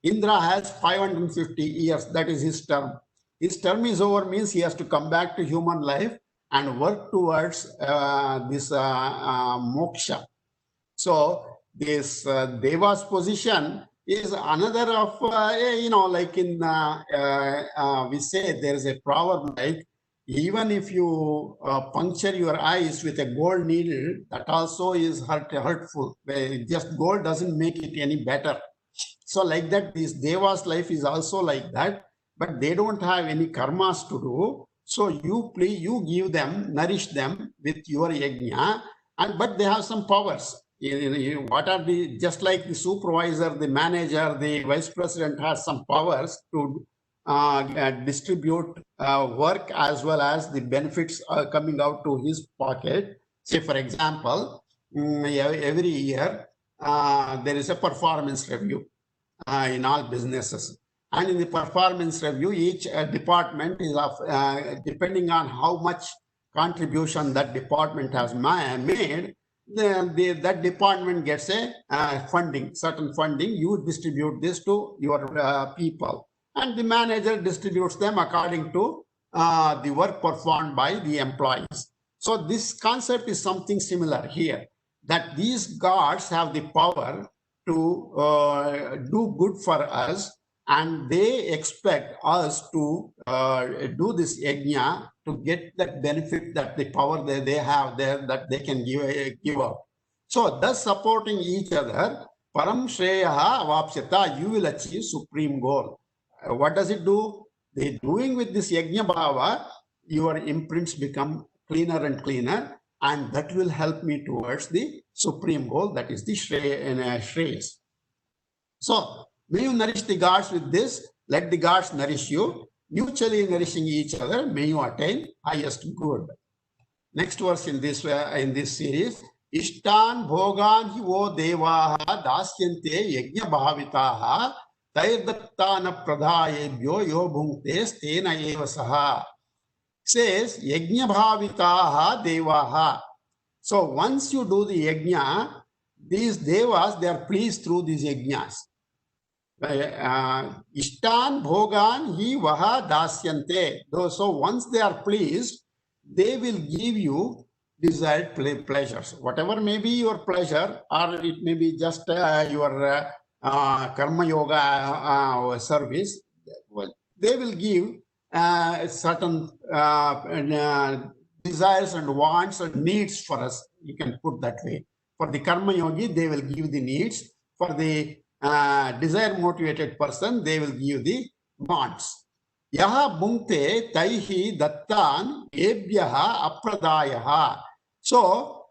Indra has 550 years, that is his term. His term is over means he has to come back to human life and work towards this moksha. So this Deva's position is another of, like in, we say there is a proverb like, even if you puncture your eyes with a gold needle, that also is hurtful. Just gold doesn't make it any better. So like that, this Deva's life is also like that, but they don't have any karmas to do. So you give them, nourish them with your yajna, but they have some powers. What are the, just like the supervisor, the manager, the vice president has some powers to distribute work as well as the benefits coming out to his pocket. Say, for example, every year there is a performance review in all businesses. And in the performance review, each department is of, depending on how much contribution that department has made, that department gets a funding, certain funding. You distribute this to your people, and the manager distributes them according to the work performed by the employees. So this concept is something similar here, that these gods have the power to do good for us, and they expect us to do this yajna to get that benefit, that the power that they have there, that they can give out. So thus supporting each other, param shreyaha avapsyata, you will achieve supreme goal. What does it do? The doing with this yajna bhava, your imprints become cleaner and cleaner, and that will help me towards the supreme goal, that is the Shreyas. So may you nourish the gods with this, let the gods nourish you, mutually nourishing each other, may you attain highest good. Next verse in this series, Ishtan bhogan hi vo devaha dasyante yajna bhavitaha taydattana pradhayebhyo yo bhunkte stena eva saha. Says yajna bhavitaha devaha. So once you do the yajna, these devas, they are pleased through these yajnas. Ishtan bhogan hi vaha dasyante. So once they are pleased, they will give you desired pleasures. Whatever may be your pleasure, or it may be just your karma yoga service, they will give certain desires and wants and needs for us. You can put that way. For the karma yogi, they will give the needs. For the desire motivated person, they will give the wants. Yaha bhunkte taihi dattan ebhyaha apradayaha. So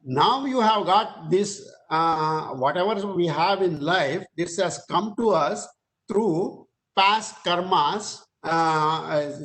now you have got this, whatever we have in life, this has come to us through past karmas.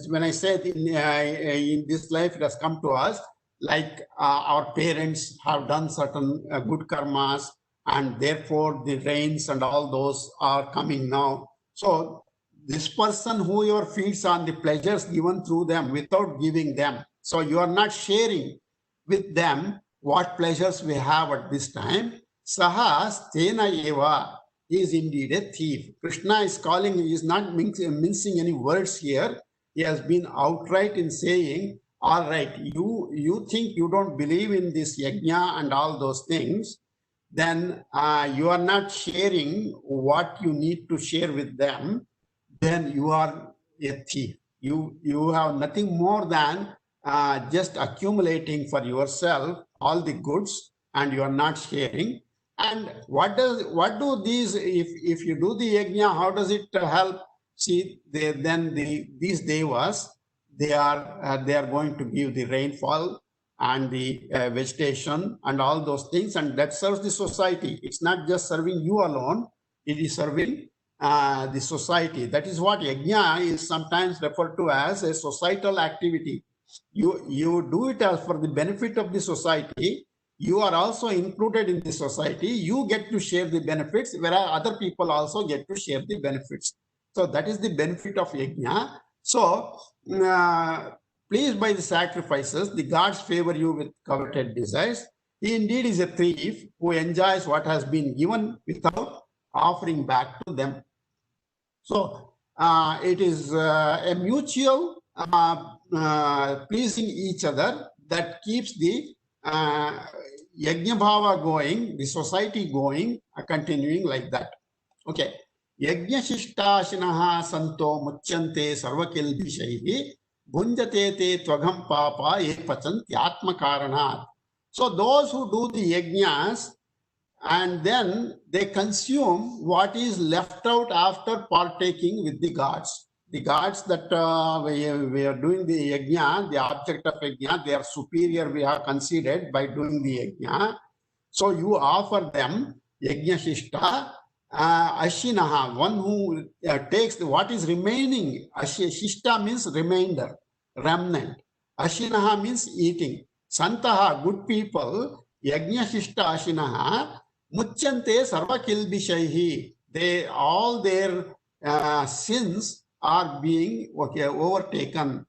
When I said in this life, it has come to us, like our parents have done certain good karmas, and therefore the rains and all those are coming now. So this person who your feeds on the pleasures given through them without giving them. So you are not sharing with them what pleasures we have at this time. Saha stena eva is indeed a thief. Krishna is calling, he is not mincing any words here. He has been outright in saying, all right, you think you don't believe in this yajna and all those things, then you are not sharing what you need to share with them, then you are a thief. You have nothing more than just accumulating for yourself all the goods, and you are not sharing. And what do these, if you do the yajna, how does it help? See, these devas, they are going to give the rainfall and the vegetation and all those things, and that serves the society. It's not just serving you alone, it is serving the society. That is what yajna is sometimes referred to as a societal activity. You do it as for the benefit of the society. You are also included in the society. You get to share the benefits, whereas other people also get to share the benefits. So that is the benefit of yajna. So pleased by the sacrifices, the gods favor you with coveted desires. He indeed is a thief who enjoys what has been given without offering back to them. So it is a mutual pleasing each other that keeps the yajna bhava going, the society going, continuing like that. Okay. Yajna shishtasinaha santo muchyante sarvakilbishaihi bhunjate te tvagam papa ye pachanti atma karanat. So those who do the yajnas and then they consume what is left out after partaking with the gods. The gods that we are doing the yajna, the object of yajna, they are superior, we have considered by doing the yajna. So you offer them yajna shishta, ashinaha, one who takes what is remaining. Shishta means remainder, remnant. Ashinaha means eating. Santaha, good people, yajna shishta ashinaha, muchyante sarva kilbishaihi. They, all their sins are being overtaken.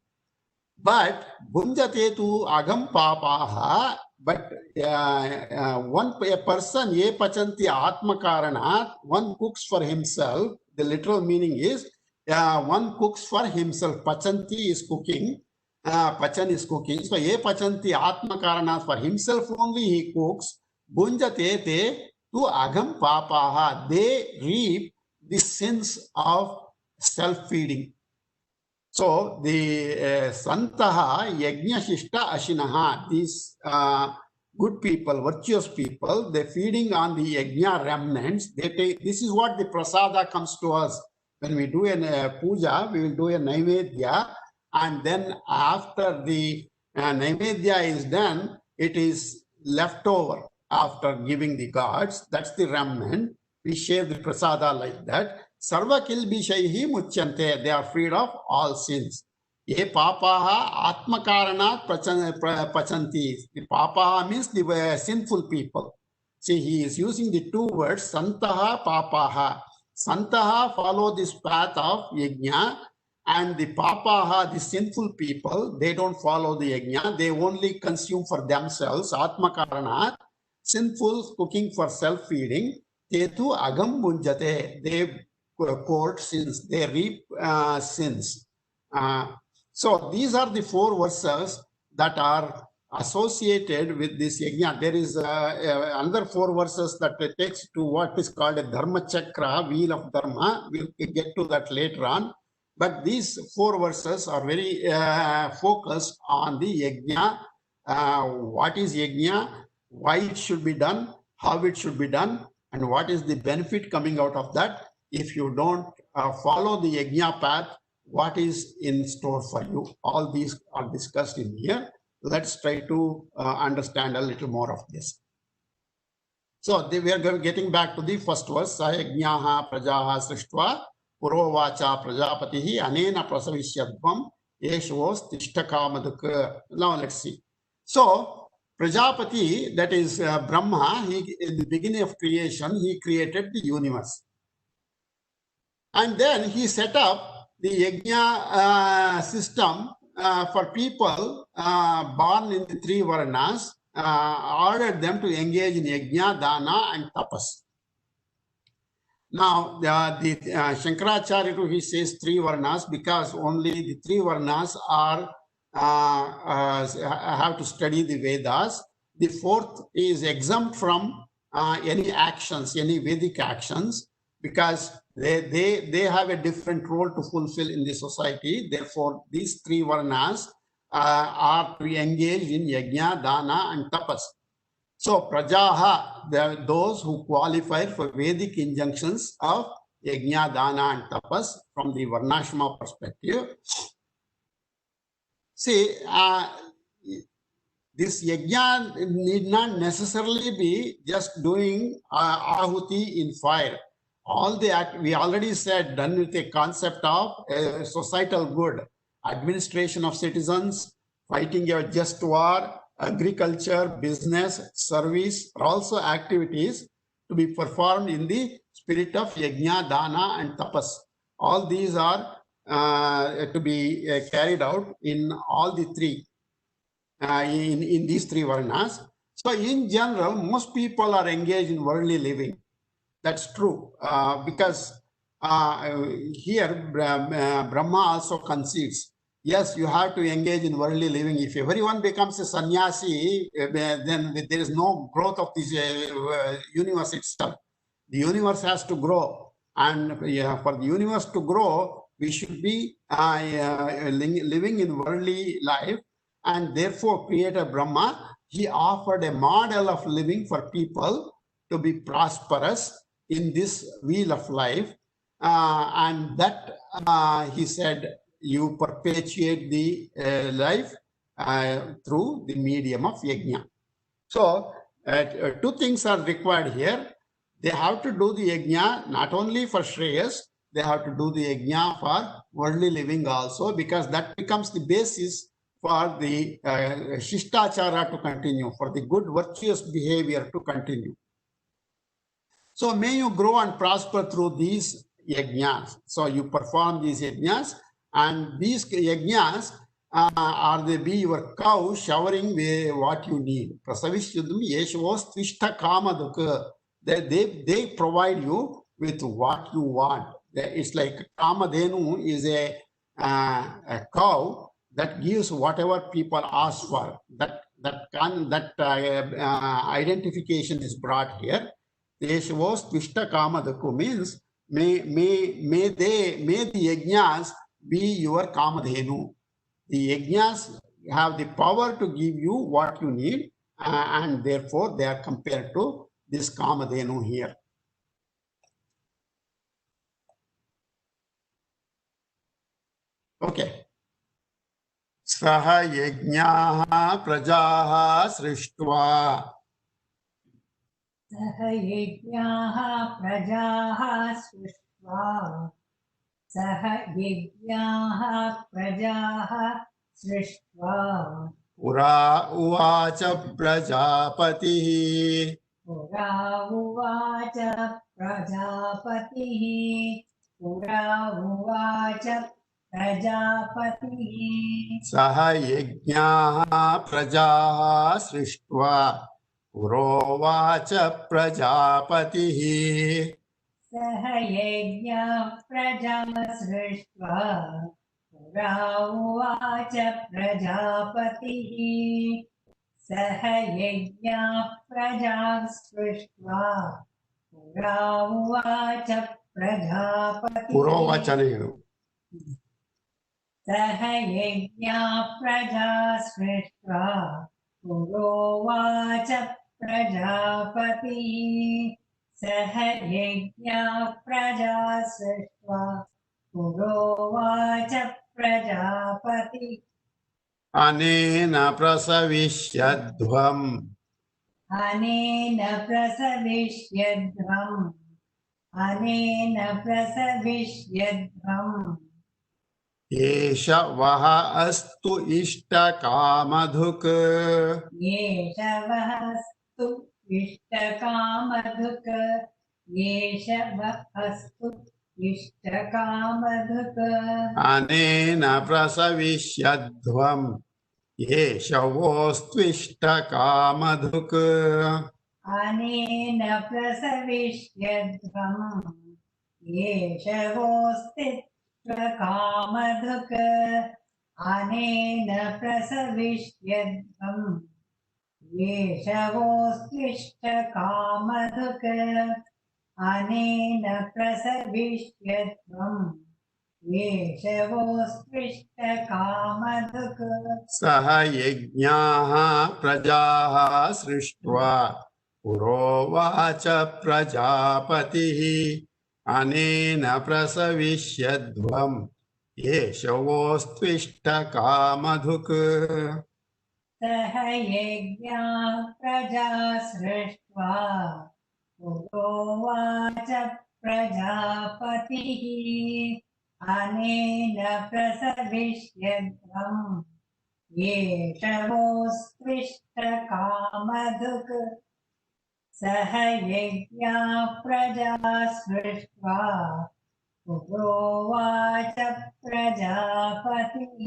But bhunjate tu agam papaha, but a person, ye pachanti atma karanat, one cooks for himself. The literal meaning is one cooks for himself. Pachanti is cooking, pachan is cooking. So ye pachanti atma karanat, for himself only he cooks. Bhunjate te tu agam papaha, they reap the sins of self-feeding. So the santaha yajna shishta ashinaha, these good people, virtuous people, they're feeding on the yajna remnants. They take, this is what the prasada comes to us. When we do a puja, we will do a naivedya, and then after the naivedya is done, it is left over after giving the gods. That's the remnant. We share the prasada like that. Sarva kilbishaihi muchyante, they are freed of all sins. Ye papaha atma karanat pachanti. The papaha means the sinful people. See, he is using the two words, santaha, papaha. Santaha follow this path of yajna, and the papaha, the sinful people, they don't follow the yajna. They only consume for themselves, atma karanat. Sinful cooking for self-feeding. Tetu agam bunjate, they court sins, they reap sins. So these are the four verses that are associated with this yajna. There is another four verses that takes to what is called a dharma chakra, wheel of dharma. We'll get to that later on. But these four verses are very focused on the yajna. What is yajna? Why it should be done? How it should be done? And what is the benefit coming out of that? If you don't follow the yajna path, what is in store for you? All these are discussed in here. Let's try to understand a little more of this. So we are getting back to the first verse. Sayajnaha prajaha srishtva purovacha prajapatihi anena prasavishyadvam yeshvos tishtakamaduk. Now let's see. So Prajapati, that is Brahma, he, in the beginning of creation, he created the universe. And then he set up the yajna system for people born in the three varnas, ordered them to engage in yajna, dana, and tapas. Now, the Shankaracharya, he says three varnas because only the three varnas are have to study the Vedas. The fourth is exempt from any actions, any Vedic actions, because they have a different role to fulfill in the society. Therefore, these three varnas are to engage in yajna, dana, and tapas. So prajaha, those who qualify for Vedic injunctions of yajna, dana, and tapas from the varnashrama perspective. See, this yajna need not necessarily be just doing ahuti in fire. All the act we already said done with a concept of societal good, administration of citizens, fighting a just war, agriculture, business, service are also activities to be performed in the spirit of yajna, dana, and tapas. All these are to be carried out in all the three, in these three varnas. So in general, most people are engaged in worldly living. That's true, because here Brahma also concedes, yes, you have to engage in worldly living. If everyone becomes a sannyasi, then there is no growth of this universe itself. The universe has to grow, and for the universe to grow, we should be living in worldly life, and therefore Creator Brahma, he offered a model of living for people to be prosperous in this wheel of life, and that he said, you perpetuate the life through the medium of yajna. So two things are required here. They have to do the yajna not only for shreyas, they have to do the yajna for worldly living also, because that becomes the basis for the shishtachara to continue, for the good virtuous behavior to continue. So may you grow and prosper through these yajnas. So you perform these yajnas, and these yajnas are they be your cow showering what you need. Prasavishyudam yeshvos tvishta kamaduk. They provide you with what you want. It's like Kamadhenu is a cow that gives whatever people ask for. That identification is brought here. Yeshvos tvishta kamadaku means may the yajnas be your kamadhenu. The yajnas have the power to give you what you need, and therefore they are compared to this kamadhenu here. Okay. Saha yajnaha prajaha srishtva. सह यज्ञाः प्रजाः सृष्ट्वा सह यज्ञाः प्रजाः सृष्ट्वा पुरा उवाच प्रजापतिः पुरा उवाच प्रजापतिः पुरा उवाच प्रजापतिः सह यज्ञाः प्रजाः सृष्ट्वा पुरोवाच प्रजापतिः सह यज्ञः प्रजा सृष्ट्वा पुरा उवाच प्रजापतिः सह यज्ञः प्रजा सृष्ट्वा पुरा उवाच प्रजापतिः पुरोवाच सह यज्ञः प्रजा सृष्ट्वा पुरोवाच प्रजापतिः सह यज्ञः प्रजा सृष्ट्वा पुरोवाच प्रजापतिः अनेन प्रसविष्यध्वम् अनेन प्रसविष्यध्वम् अनेन प्रसविष्यध्वम् एष वः अस्तु इष्टकामधुक् एष वः अस्तु इष्टकामधुक् एष वः अस्तु इष्टकामधुक् अनेन प्रसविष्यध्वम् येषवोस्त्विष्टकामधुक् अनेन प्रसविष्यध्वम् येषवोऽस्तित्वकामधुक् अनेन प्रसविष्यध्वम् येषवोऽस्तिष्ठकामधुक् अनेन प्रसविष्यध्वम् येषवोऽस्तिष्ठकामधुक् सह यज्ञाः प्रजाः सृष्ट्वा पुरोवाच प्रजापतिः अनेन प्रसविष्यध्वम् येषवोऽस्त्विष्टकामधुक् सह यज्ञाः प्रजा सृष्ट्वा पुरोवाच प्रजापतिः अनेन प्रसविष्यध्वम् येषवोऽस्त्विष्टकामधुक् सह यज्ञाः प्रजा सृष्ट्वा पुरोवाच प्रजापतिः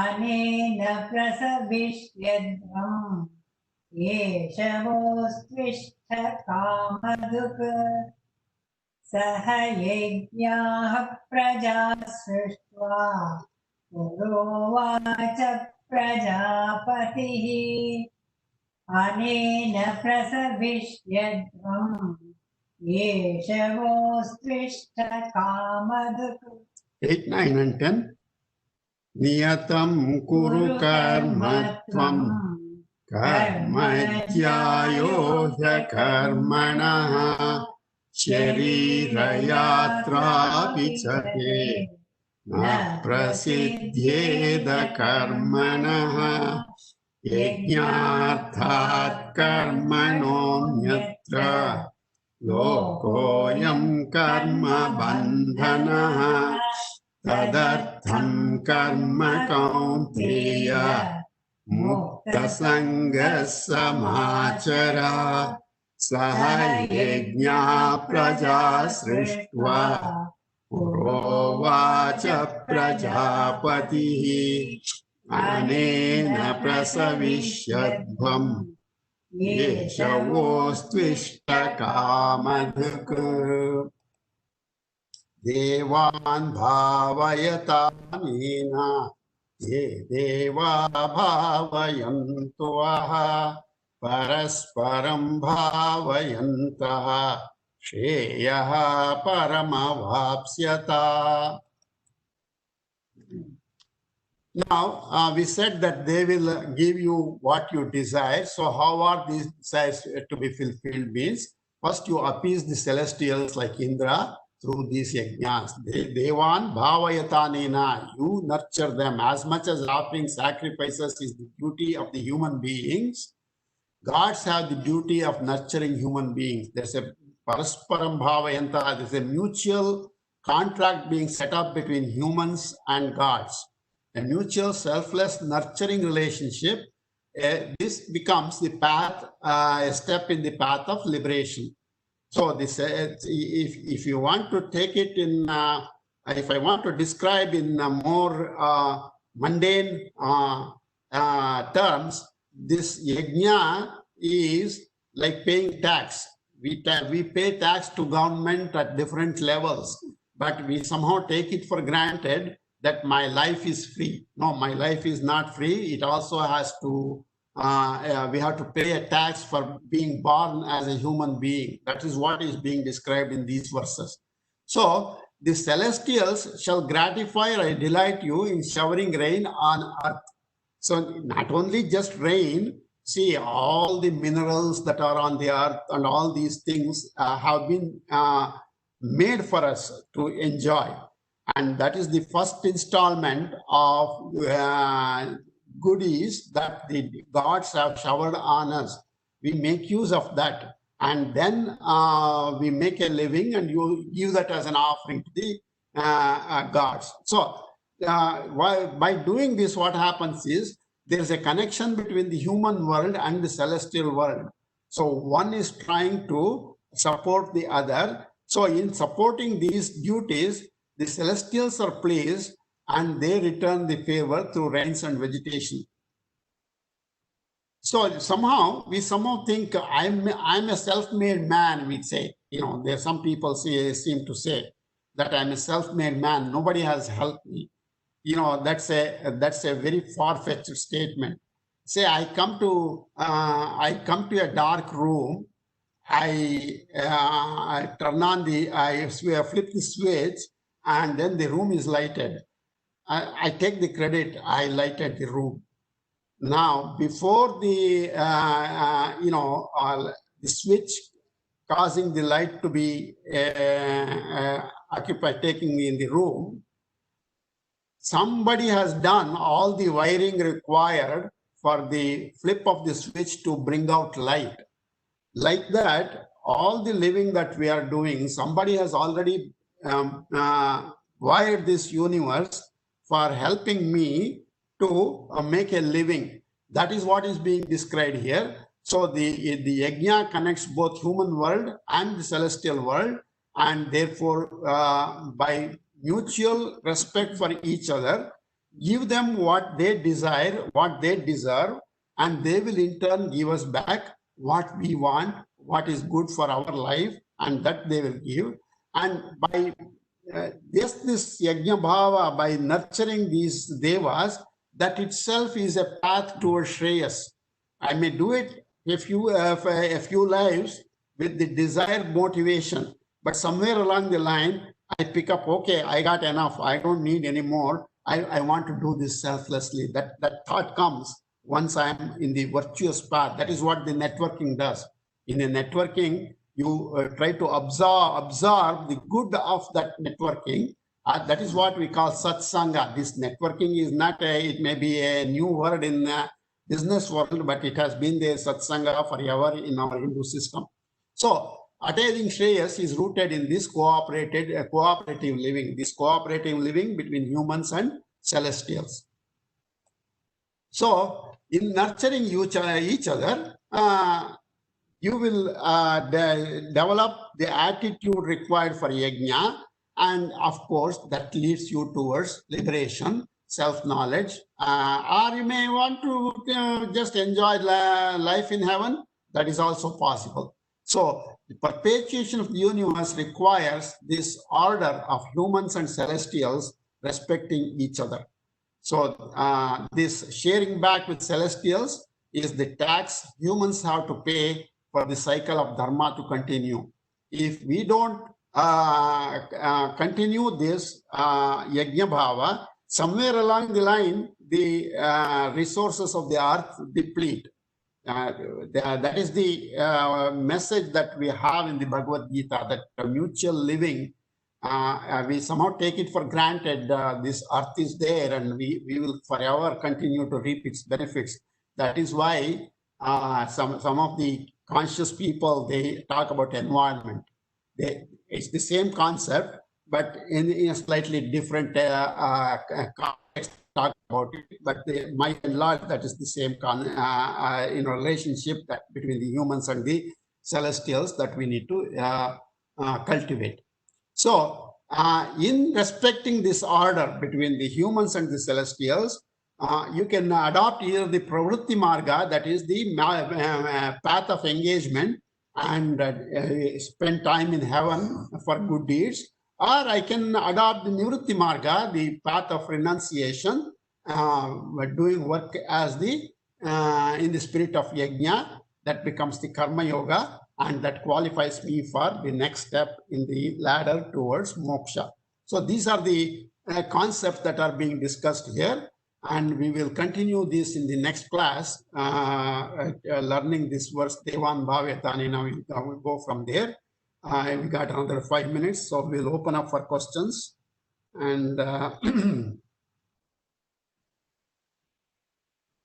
अनेन प्रसविष्यध्वम् येषवोऽस्त्विष्टकामधुक् सह यज्ञाः प्रजा सृष्ट्वा पुरोवाच प्रजापतिः अनेन प्रसविष्यध्वम् येषवोऽस्त्विष्टकामधुक् 8, 9 and 10 नियतं कुरु कर्म त्वं कर्म ज्यायो ह्यकर्मणः शरीरयात्रापि च ते न प्रसिद्ध्येद कर्मणः यज्ञार्थात् कर्मणोऽन्यत्र लोकोऽयं कर्म बन्धनः तदर्थं कर्म कौन्तेय मुक्तसङ्गः समाचर सह यज्ञा प्रजा सृष्ट्वा पुरोवाच प्रजापतिः अनेन प्रसविष्यध्वम् येषवोऽस्त्विष्टकामधुक् देवान् भावयतानेन ये देवा भावयन्तु वः परस्परं भावयन्तः श्रेयः परमवाप्स्यता. Now, we said that they will give you what you desire. So how are these desires to be fulfilled means, first you appease the celestials like Indra through these yajnas. Devan bhavayatanena, you nurture them as much as offering sacrifices is the duty of the human beings. Gods have the duty of nurturing human beings. There's a parasparam bhavayanta, there's a mutual contract being set up between humans and gods. A mutual selfless nurturing relationship, this becomes the path, a step in the path of liberation. So this, if you want to take it in, if I want to describe in more mundane terms, this yajna is like paying tax. We pay tax to government at different levels, but we somehow take it for granted that my life is free. No, my life is not free. It also has to, we have to pay a tax for being born as a human being. That is what is being described in these verses. So the celestials shall gratify or delight you in showering rain on earth. So not only just rain, see all the minerals that are on the earth and all these things have been made for us to enjoy. And that is the first installment of goodies that the gods have showered on us. We make use of that. And then we make a living and you give that as an offering to the gods. So by doing this, what happens is there is a connection between the human world and the celestial world. So one is trying to support the other. So in supporting these duties, the celestials are pleased and they return the favor through rains and vegetation. So somehow we think I'm a self-made man. We say, there some people seem to say that I'm a self-made man. Nobody has helped me. That's a very far-fetched statement. Say I come to a dark room. I turn on I flip the switch, and then the room is lighted. I take the credit. I lighted the room. Now, before the switch causing the light to be occupied, taking in the room, somebody has done all the wiring required for the flip of the switch to bring out light. Like that, all the living that we are doing, somebody has already wired this universe for helping me to make a living. That is what is being described here. So the yajna connects both human world and the celestial world, and therefore by mutual respect for each other, give them what they desire, what they deserve, and they will in turn give us back what we want, what is good for our life, and that they will give. And by this yajna bhava, by nurturing these devas, that itself is a path towards Shreyas. I may do it a few lives with the desired motivation, but somewhere along the line, I pick up, okay, I got enough. I don't need any more. I want to do this selflessly. That thought comes once I'm in the virtuous path. That is what the networking does. In the networking, you try to absorb the good of that networking. That is what we call satsanga. This networking is not it may be a new word in business world, but it has been there, satsanga, forever in our Hindu system. So attaining Shreyas is rooted in this cooperative living, between humans and celestials. So in nurturing each other, you will develop the attitude required for yajna, and of course that leads you towards liberation, self-knowledge, or you may want to just enjoy life in heaven. That is also possible. So the perpetuation of the universe requires this order of humans and celestials respecting each other. So this sharing back with celestials is the tax humans have to pay for the cycle of dharma to continue. If we don't continue this yajna bhava, somewhere along the line, the resources of the earth deplete. That is the message that we have in the Bhagavad Gita, that mutual living, we somehow take it for granted. This earth is there and we will forever continue to reap its benefits. That is why some of the conscious people, they talk about environment. It's the same concept, but in a slightly different context talk about it. But by and large, that is the same relationship that between the humans and the celestials that we need to cultivate. So in respecting this order between the humans and the celestials, you can adopt either the pravritti marga, that is the path of engagement, and spend time in heaven for good deeds, or I can adopt the nivritti marga, the path of renunciation, doing work as the in the spirit of yajna. That becomes the karma yoga, and that qualifies me for the next step in the ladder towards moksha. So these are the concepts that are being discussed here. And we will continue this in the next class, learning this verse, Devan Bhavetani. Now we'll go from there. We got another 5 minutes, so we'll open up for questions. And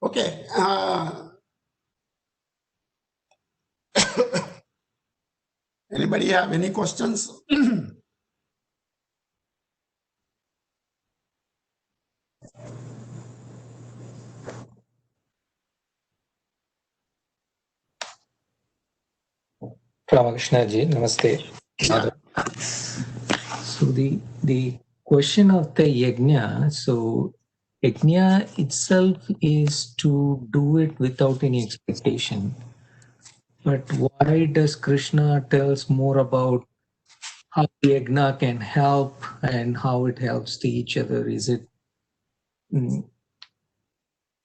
okay. Anybody have any questions? Ramakrishna ji, namaste. So the question of the yajna, so yajna itself is to do it without any expectation. But why does Krishna tells more about how yajna can help and how it helps to each other? Is it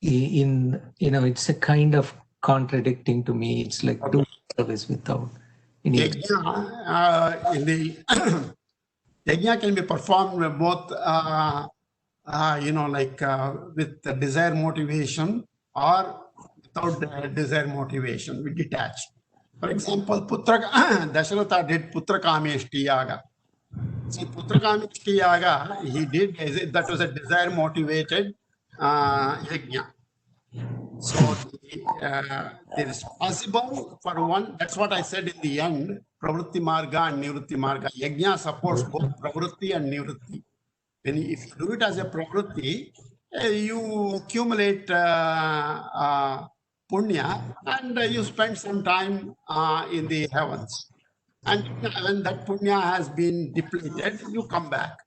it's a kind of contradicting to me. It's like doing service without any Yajna, in the yajna can be performed both, with the desire motivation or without the desire motivation, we detach. For example, Dasharatha did Putra Kameshti Yaga. See, Putra Kameshti Yaga, he did, that was a desire motivated yajna. So there is possible for one, that's what I said in the end, Pravritti Marga and Nivritti Marga. Yajna supports both Pravritti and Nivritti. If you do it as a Pravritti, you accumulate punya and you spend some time in the heavens. And when that punya has been depleted, you come back.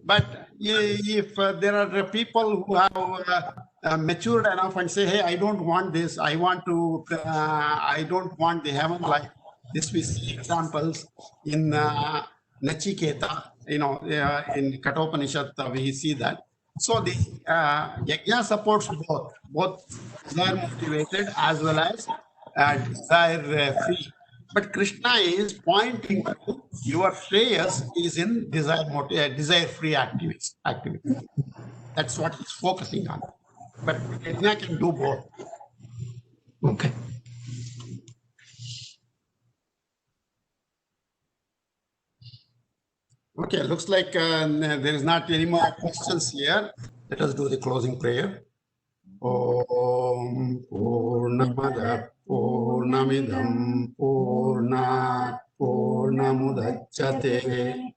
But if there are people who have matured enough and say, hey, I don't want this, I don't want the heaven life. This we see examples in Nachiketa, in Kathopanishad, we see that. So the yajna supports both desire motivated as well as desire free. But Krishna is pointing to your shreyas is in desire-free activity. That's what he's focusing on. But yajna can do both. Okay. Okay, looks like there is not any more questions here. Let us do the closing prayer. Om Purnamada Purnamidam Purnat Purnamudachyate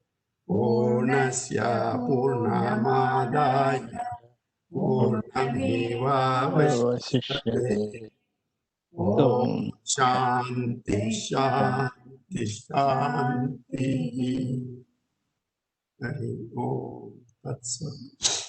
Purnasya Purnamadaya Purnameva Vasishyate. Om Shanti Shanti Shanti. Hari Om Tat Sat.